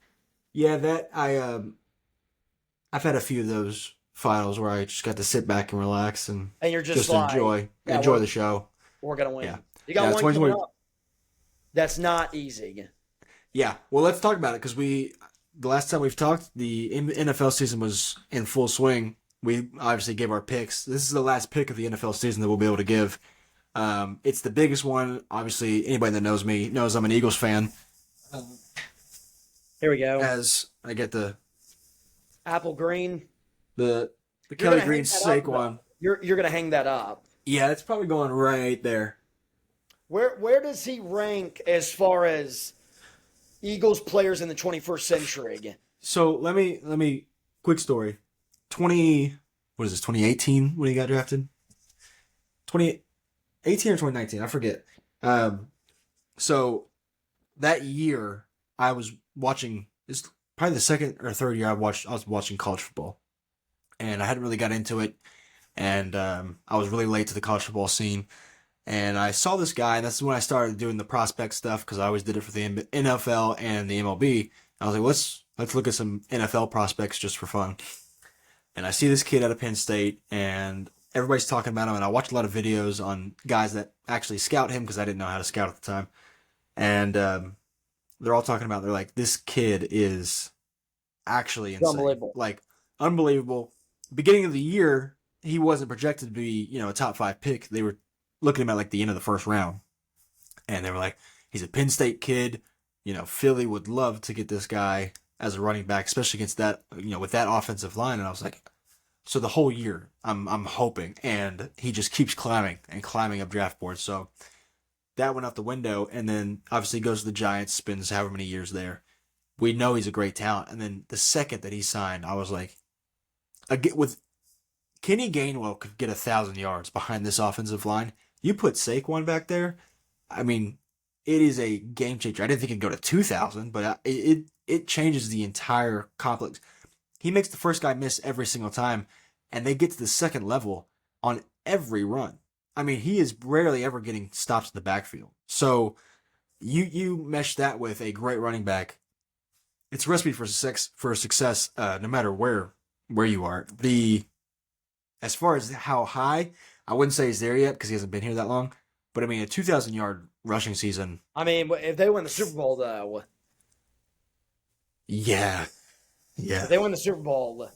Yeah, that I've had a few of those finals where I just got to sit back and relax and you're just like, enjoy the show. We're gonna win. Yeah. You got one coming up. That's not easy. Yeah. Well, let's talk about it because the last time we've talked, the NFL season was in full swing. We obviously gave our picks. This is the last pick of the NFL season that we'll be able to give. It's the biggest one. Obviously, anybody that knows me knows I'm an Eagles fan. Here we go. As I get the apple green, the Kelly Green Saquon. You're gonna hang that up. Yeah, it's probably going right there. Where does he rank as far as Eagles players in the 21st century? So let me quick story. 2018 when he got drafted? 2018 or 2019, I forget. So that year I was watching, it's probably the second or third year I was watching college football. And I hadn't really got into it. And I was really late to the college football scene. And I saw this guy, and that's when I started doing the prospect stuff because I always did it for the NFL and the MLB. I was like, let's look at some NFL prospects just for fun. And I see this kid out of Penn State, and everybody's talking about him. And I watch a lot of videos on guys that actually scout him because I didn't know how to scout at the time. And they're all talking about, they're like, this kid is actually It's insane, unbelievable. like unbelievable. Beginning of the year, he wasn't projected to be, a top 5 pick. They were looking at him at like the end of the first round, and they were like, he's a Penn State kid. Philly would love to get this guy as a running back, especially against that, with that offensive line. And I was like, so the whole year, I'm hoping, and he just keeps climbing and climbing up draft boards. So that went out the window, and then obviously goes to the Giants, spends however many years there. We know he's a great talent, and then the second that he signed, I was like, with Kenny Gainwell could get 1,000 yards behind this offensive line. You put Saquon back there, I mean, it is a game changer. I didn't think it'd go to 2,000, but it changes the entire complex. He makes the first guy miss every single time, and they get to the second level on every run. I mean, he is rarely ever getting stops in the backfield. So you mesh that with a great running back. It's a recipe for success, no matter where you are. As far as how high, I wouldn't say he's there yet because he hasn't been here that long. But I mean, a 2,000-yard rushing season. I mean, if they win the Super Bowl, though, Yeah, if yeah. they win the Super Bowl,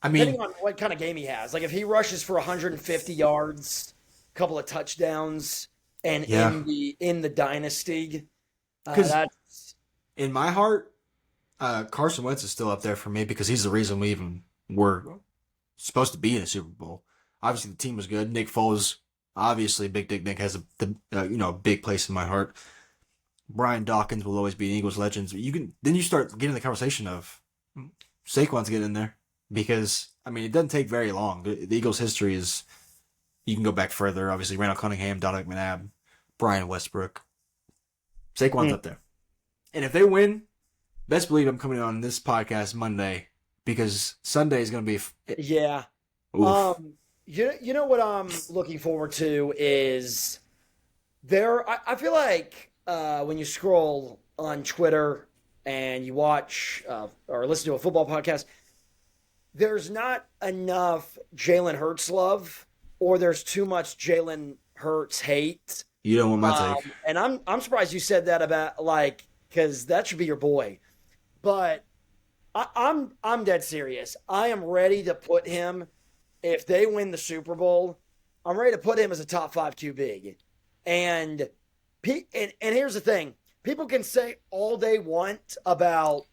I depending mean, on what kind of game he has, like if he rushes for 150 yards, a couple of touchdowns, and yeah. in the dynasty, Because that's in my heart, Carson Wentz is still up there for me because he's the reason we even were supposed to be in a Super Bowl. Obviously, the team was good. Nick Foles, obviously, Big Dick Nick has a big place in my heart. Brian Dawkins will always be an Eagles legend. Then you start getting the conversation of Saquon's getting in there because I mean it doesn't take very long. The Eagles' history is you can go back further. Obviously, Randall Cunningham, Donovan McNabb, Brian Westbrook, Saquon's up there. And if they win, best believe I'm coming on this podcast Monday because Sunday is going to be. yeah. Oof. You know what I'm looking forward to is I feel like when you scroll on Twitter and you watch or listen to a football podcast, there's not enough Jalen Hurts love, or there's too much Jalen Hurts hate. You don't want my take. And I'm surprised you said that about because that should be your boy. But I'm dead serious. I am ready to put him if they win the Super Bowl. I'm ready to put him as a top 5 QB. And here's the thing: people can say all they want about,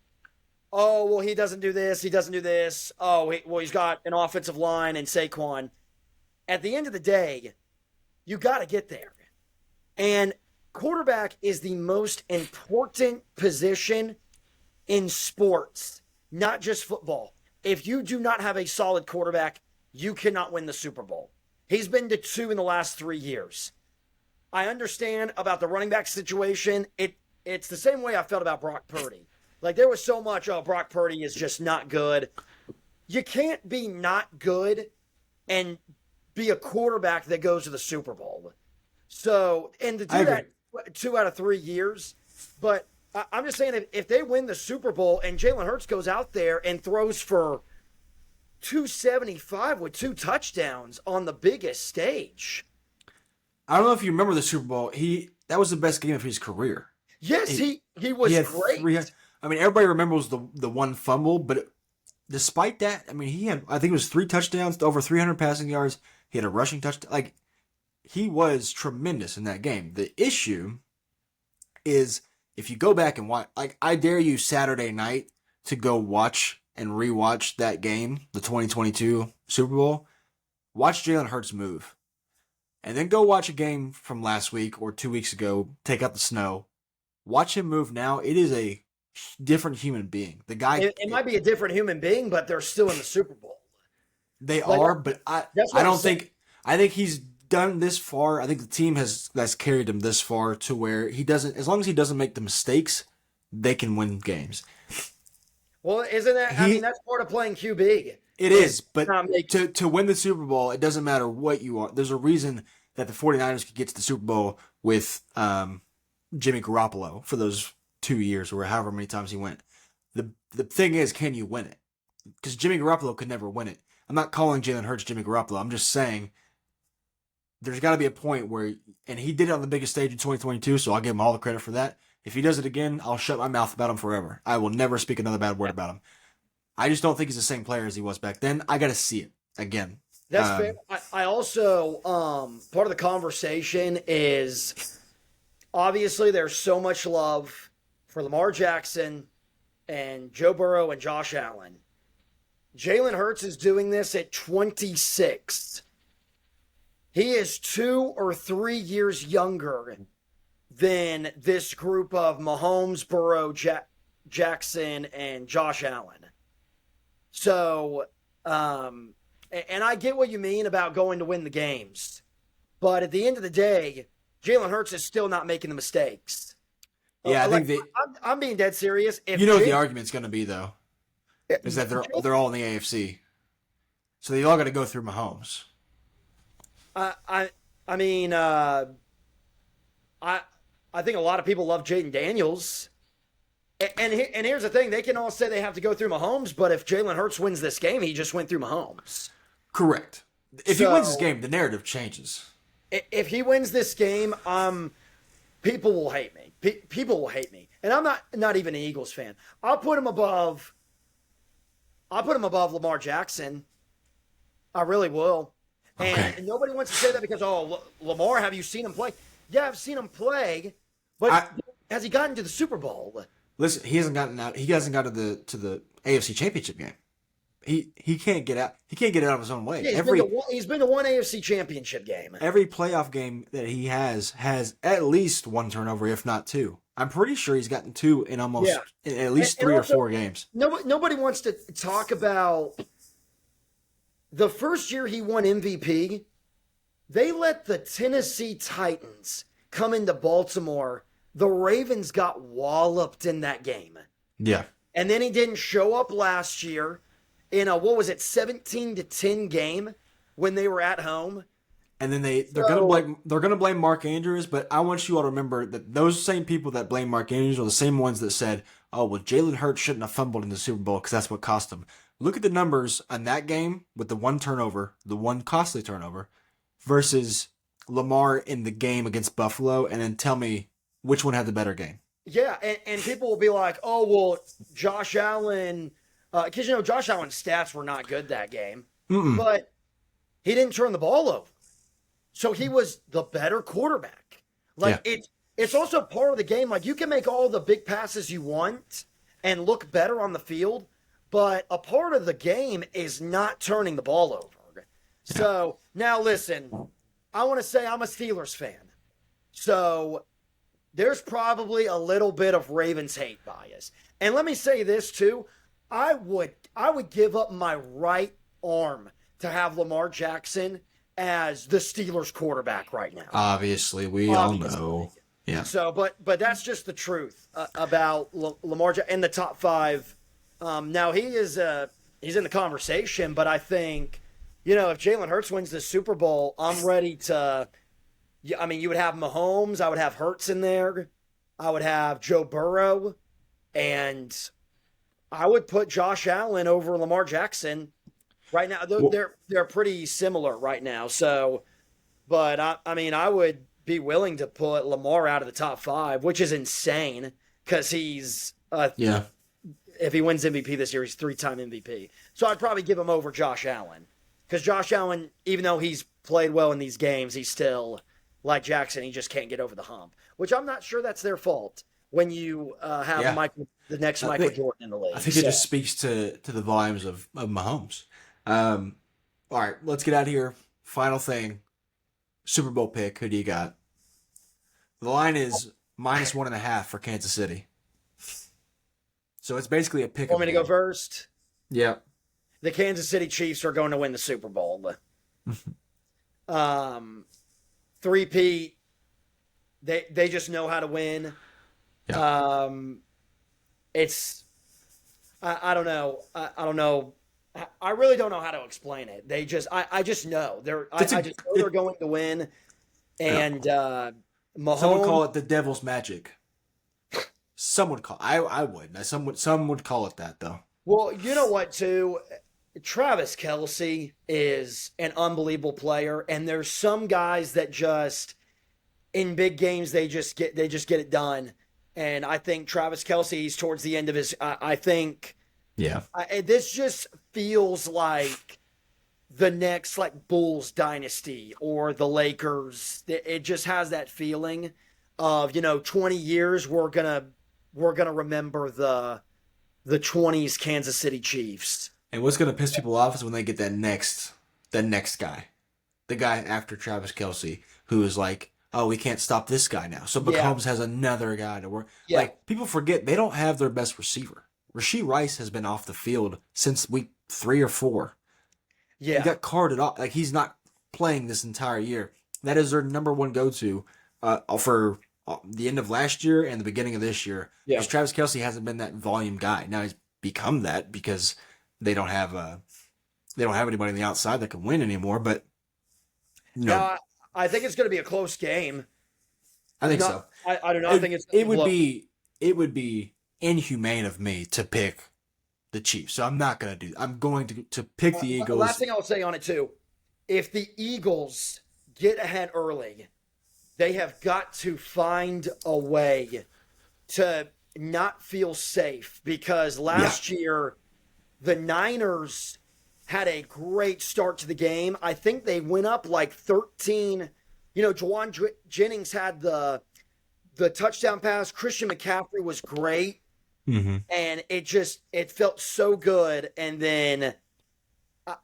oh well, he doesn't do this, he doesn't do this. Oh, he's got an offensive line and Saquon. At the end of the day, you got to get there. And quarterback is the most important position in sports, not just football. If you do not have a solid quarterback, you cannot win the Super Bowl. He's been to 2 in the last 3 years. I understand about the running back situation. It's the same way I felt about Brock Purdy. Like there was so much, oh, Brock Purdy is just not good. You can't be not good and be a quarterback that goes to the Super Bowl. So, and to do that 2 out of 3 years, but I'm just saying if they win the Super Bowl and Jalen Hurts goes out there and throws for 275 with 2 touchdowns on the biggest stage. I don't know if you remember the Super Bowl. That was the best game of his career. Yes, he was great. I mean, everybody remembers the one fumble, but despite that, I mean, I think it was 3 touchdowns, over 300 passing yards. He had a rushing touchdown. Like, he was tremendous in that game. The issue is if you go back and watch, like, I dare you Saturday night to go watch and rewatch that game, the 2022 Super Bowl. Watch Jalen Hurts move. And then go watch a game from last week or 2 weeks ago, take out the snow. Watch him move now. It is a different human being. The guy. It might be a different human being, but they're still in the Super Bowl. They are, but I don't think. I think he's done this far. I think the team that's carried him this far to where he doesn't. As long as he doesn't make the mistakes, they can win games. Well, isn't that? I mean, that's part of playing QB. It is, but to win the Super Bowl, it doesn't matter what you are. There's a reason that the 49ers could get to the Super Bowl with Jimmy Garoppolo for those 2 years or however many times he went. The thing is, can you win it? Because Jimmy Garoppolo could never win it. I'm not calling Jalen Hurts Jimmy Garoppolo. I'm just saying there's got to be a point where, and he did it on the biggest stage in 2022, so I'll give him all the credit for that. If he does it again, I'll shut my mouth about him forever. I will never speak another bad word about him. I just don't think he's the same player as he was back then. I got to see it again. That's fair. I also, part of the conversation is obviously there's so much love for Lamar Jackson and Joe Burrow and Josh Allen. Jalen Hurts is doing this at 26. He is 2 or 3 years younger than this group of Mahomes, Burrow, Jackson, and Josh Allen. So, and I get what you mean about going to win the games. But at the end of the day, Jalen Hurts is still not making the mistakes. Yeah, I think I'm being dead serious. If you know what the argument's going to be, though, is that they're all in the AFC. So they all got to go through Mahomes. I think a lot of people love Jaden Daniels. And here's the thing. They can all say they have to go through Mahomes, but if Jalen Hurts wins this game, he just went through Mahomes. Correct. If he wins this game, the narrative changes. If he wins this game, people will hate me. People will hate me. And I'm not even an Eagles fan. I'll put him above Lamar Jackson. I really will. Okay. And nobody wants to say that because, Lamar, have you seen him play? Yeah, I've seen him play, but has he gotten to the Super Bowl? Listen, he hasn't gotten out. He hasn't got to the AFC Championship game. He can't get out. He can't get out of his own way. Yeah, he's been to one AFC Championship game. Every playoff game that he has at least one turnover, if not two. I'm pretty sure he's gotten two in at least three or four games. Nobody wants to talk about the first year he won MVP. They let the Tennessee Titans come into Baltimore. The Ravens got walloped in that game. Yeah. And then he didn't show up last year in a 17-10 game when they were at home. And then they're gonna blame Mark Andrews, but I want you all to remember that those same people that blame Mark Andrews are the same ones that said, "Oh, well, Jalen Hurts shouldn't have fumbled in the Super Bowl because that's what cost him." Look at the numbers on that game with the one turnover, the one costly turnover, versus Lamar in the game against Buffalo, and then tell me which one had the better game. Yeah, and people will be like, "Oh, well, Josh Allen," because Josh Allen's stats were not good that game, but he didn't turn the ball over. So he was the better quarterback. It's also part of the game. Like, you can make all the big passes you want and look better on the field, but a part of the game is not turning the ball over. Yeah. So now listen, I want to say I'm a Steelers fan. So there's probably a little bit of Ravens hate bias. And let me say this too. I would give up my right arm to have Lamar Jackson as the Steelers quarterback right now. Obviously, all know. Yeah. So, but that's just the truth about Lamar Jackson in the top 5. Now he's in the conversation, but I think, if Jalen Hurts wins the Super Bowl, I'm ready to. I mean, you would have Mahomes, I would have Hurts in there, I would have Joe Burrow, and I would put Josh Allen over Lamar Jackson. Right now, they're pretty similar right now. So, but I would be willing to put Lamar out of the top 5, which is insane because he's if he wins MVP this year, he's 3-time MVP. So I'd probably give him over Josh Allen because Josh Allen, even though he's played well in these games, he's still like Jackson. He just can't get over the hump, which I'm not sure that's their fault when you have the next Michael Jordan in the league. I think it just speaks to the volumes of Mahomes. All right, let's get out of here. Final thing, Super Bowl pick. Who do you got? The line is -1.5 for Kansas City. So it's basically a pick. Want me to go first? Yeah. The Kansas City Chiefs are going to win the Super Bowl. Three-peat. They just know how to win. Yeah. I don't know. I don't know. I really don't know how to explain it. They just, I just know I just know they're going to win. Yeah. And Some would Mahomes. call it the devil's magic. Some would call. I would. Some would call it that though. Well, you know what, too? Travis Kelsey is an unbelievable player, and there's some guys that just in big games they just get it done. And I think Travis Kelsey's towards the end of his. I think Yeah. this just feels like the next like Bulls dynasty or the Lakers. It just has that feeling of 20 years we're gonna remember the 20s Kansas City Chiefs. And what's gonna piss people off is when they get that next guy, the guy after Travis Kelsey, who is like, oh, we can't stop this guy now. So Yeah, Mahomes has another guy to work. yeah, Like people forget they don't have their best receiver. Rasheed Rice has been off the field since week 3 or 4. He yeah. got carted off. Like he's not playing this entire year. That is their number one go-to for the end of last year and the beginning of this year. Yeah. Because Travis Kelsey hasn't been that volume guy. Now he's become that because they don't have anybody on the outside that can win anymore. But no, Now, I think it's going to be a close game. I think Not, so. I do not think it's It would look, be inhumane of me to pick the Chiefs. So I'm not gonna do. I'm going to pick the last Eagles. thing I'll say on it too. If the Eagles get ahead early, they have got to find a way to not feel safe because Yeah, last year the Niners had a great start to the game. I think they went up like 13. Jennings had the touchdown pass. Christian McCaffrey was great, hmm and it felt so good. And then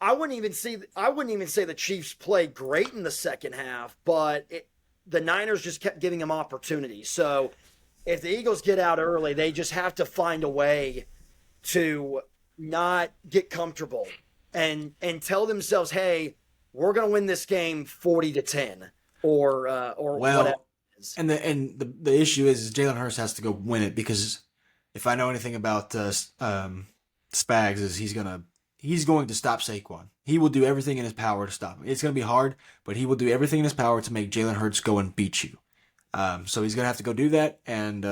I wouldn't even say the Chiefs played great in the second half, but the Niners just kept giving them opportunities. So if the Eagles get out early, they just have to find a way to not get comfortable and tell themselves, "Hey, we're going to win this game 40-10 or whatever." Well, It is. and the issue is Jalen Hurts has to go win it because if I know anything about Spags is he's going to stop Saquon. He will do everything in his power to stop him. It's going to be hard, but he will do everything in his power to make Jalen Hurts go and beat you. So he's going to have to go do that, and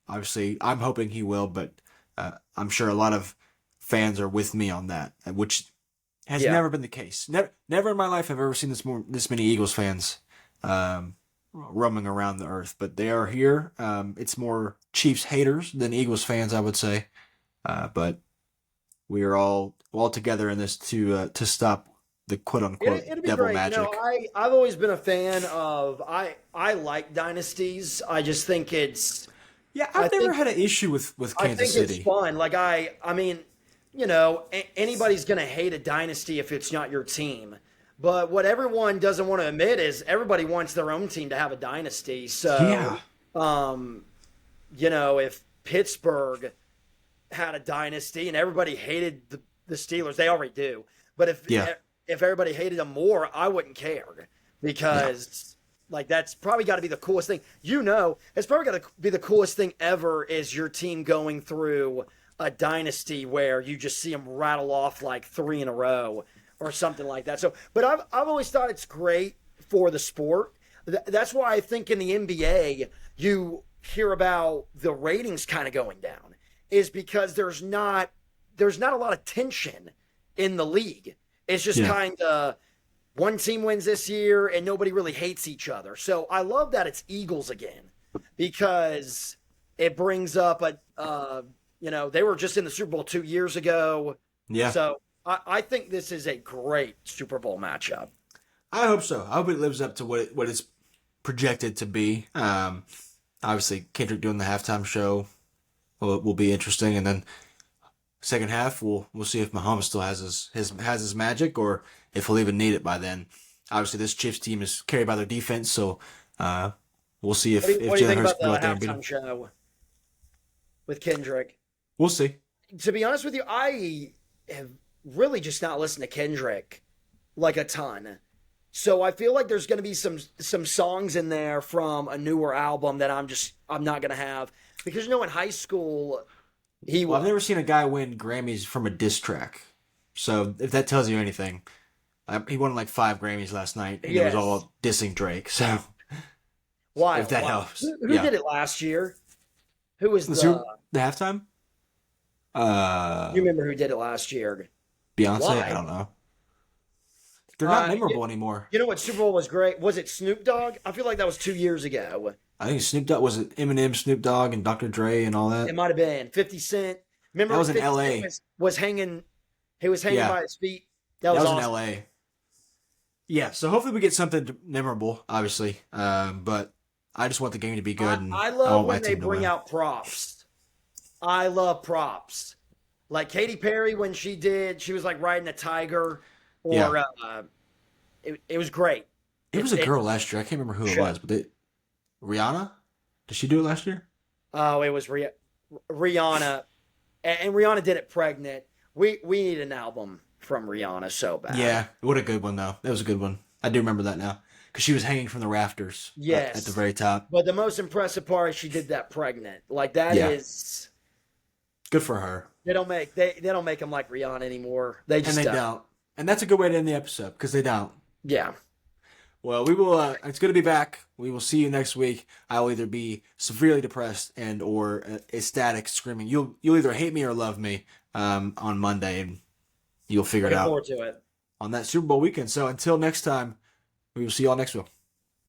obviously I'm hoping he will, but I'm sure a lot of fans are with me on that, which has Yeah. never been the case. Never in my life have I ever seen this many Eagles fans roaming around the earth, but they are here. It's more Chiefs haters than Eagles fans, I would say, but we are all together in this to stop the quote unquote It'll be devil great. magic. I've always been a fan of I like dynasties. I just think it's Yeah, I I've never think had an issue with I Kansas think it's City. fun. Like I mean, anybody's gonna hate a dynasty if it's not your team. But what everyone doesn't want to admit is everybody wants their own team to have a dynasty. So, Yeah, um, if Pittsburgh had a dynasty and everybody hated the Steelers, they already do. But yeah, if everybody hated them more, I wouldn't care yeah, because like that's probably got to be the coolest thing. It's probably got to be the coolest thing ever is your team going through a dynasty where you just see them rattle off like three in a row or something like that. So, but I've always thought it's great for the sport. That's why I think in the NBA you hear about the ratings kind of going down is because there's not a lot of tension in the league. It's just yeah. kind of one team wins this year and nobody really hates each other. So I love that it's Eagles again because it brings up they were just in the Super Bowl 2 years ago. Yeah. So I think this is a great Super Bowl matchup. I hope so. I hope it lives up to what it's projected to be. Obviously, Kendrick doing the halftime show will be interesting, and then second half we'll see if Mahomes still has his magic or if he'll even need it by then. Obviously, this Chiefs team is carried by their defense, so we'll see if What do you Jalen think Hurts about can go the out there and beat him. halftime show with Kendrick? We'll see. To be honest with you, I have really just not listened to Kendrick like a ton. So I feel like there's going to be some songs in there from a newer album that I'm not going to have because in high school he Well, I've was never seen a guy win Grammys from a diss track, so if that tells you anything, he won like 5 Grammys last night, and it was yes. all dissing Drake. So Wild. if that Wild. helps. Who Yeah. did it last year? Who was The halftime? you Uh, remember who did it last year? Beyonce? I Why? don't know. They're not Uh, you, memorable anymore. you know what Super Bowl was great? Was it Snoop Dogg? I feel like that was 2 years ago. I think Snoop Dogg was it Eminem, Snoop Dogg, and Dr. Dre and all It that. might have been 50 Cent. That Remember was in 50 Cent L.A. was hanging he was hanging Yeah, by his feet. That that was was in awesome. L.A. Yeah, so hopefully we get something memorable, obviously. But I just want the game to be good, and I I love want my when they team to bring win. out props. I love props. Like Katy Perry when she was like riding a tiger Yeah, or it was great. it was a girl last year. I can't remember who it was, but Rihanna. Did she do it last year? Oh, it was Rihanna, and Rihanna did it pregnant. We need an album from Rihanna so bad. Yeah, what a good one though. That was a good one. I do remember that now because she was hanging from the rafters at the Yes, very top. but the most impressive part is she did that pregnant. Like that Yeah, is good for her. they don't make them like Rihanna anymore. They And just they don't. And that's a good way to end the episode because they don't. yeah. Well, we will. It's good to be back. We will see you next week. I will either be severely depressed and or ecstatic, screaming. You'll either hate me or love me on Monday, and you'll figure it Looking out forward to it. on that Super Bowl weekend. So until next time, we will see y'all next week.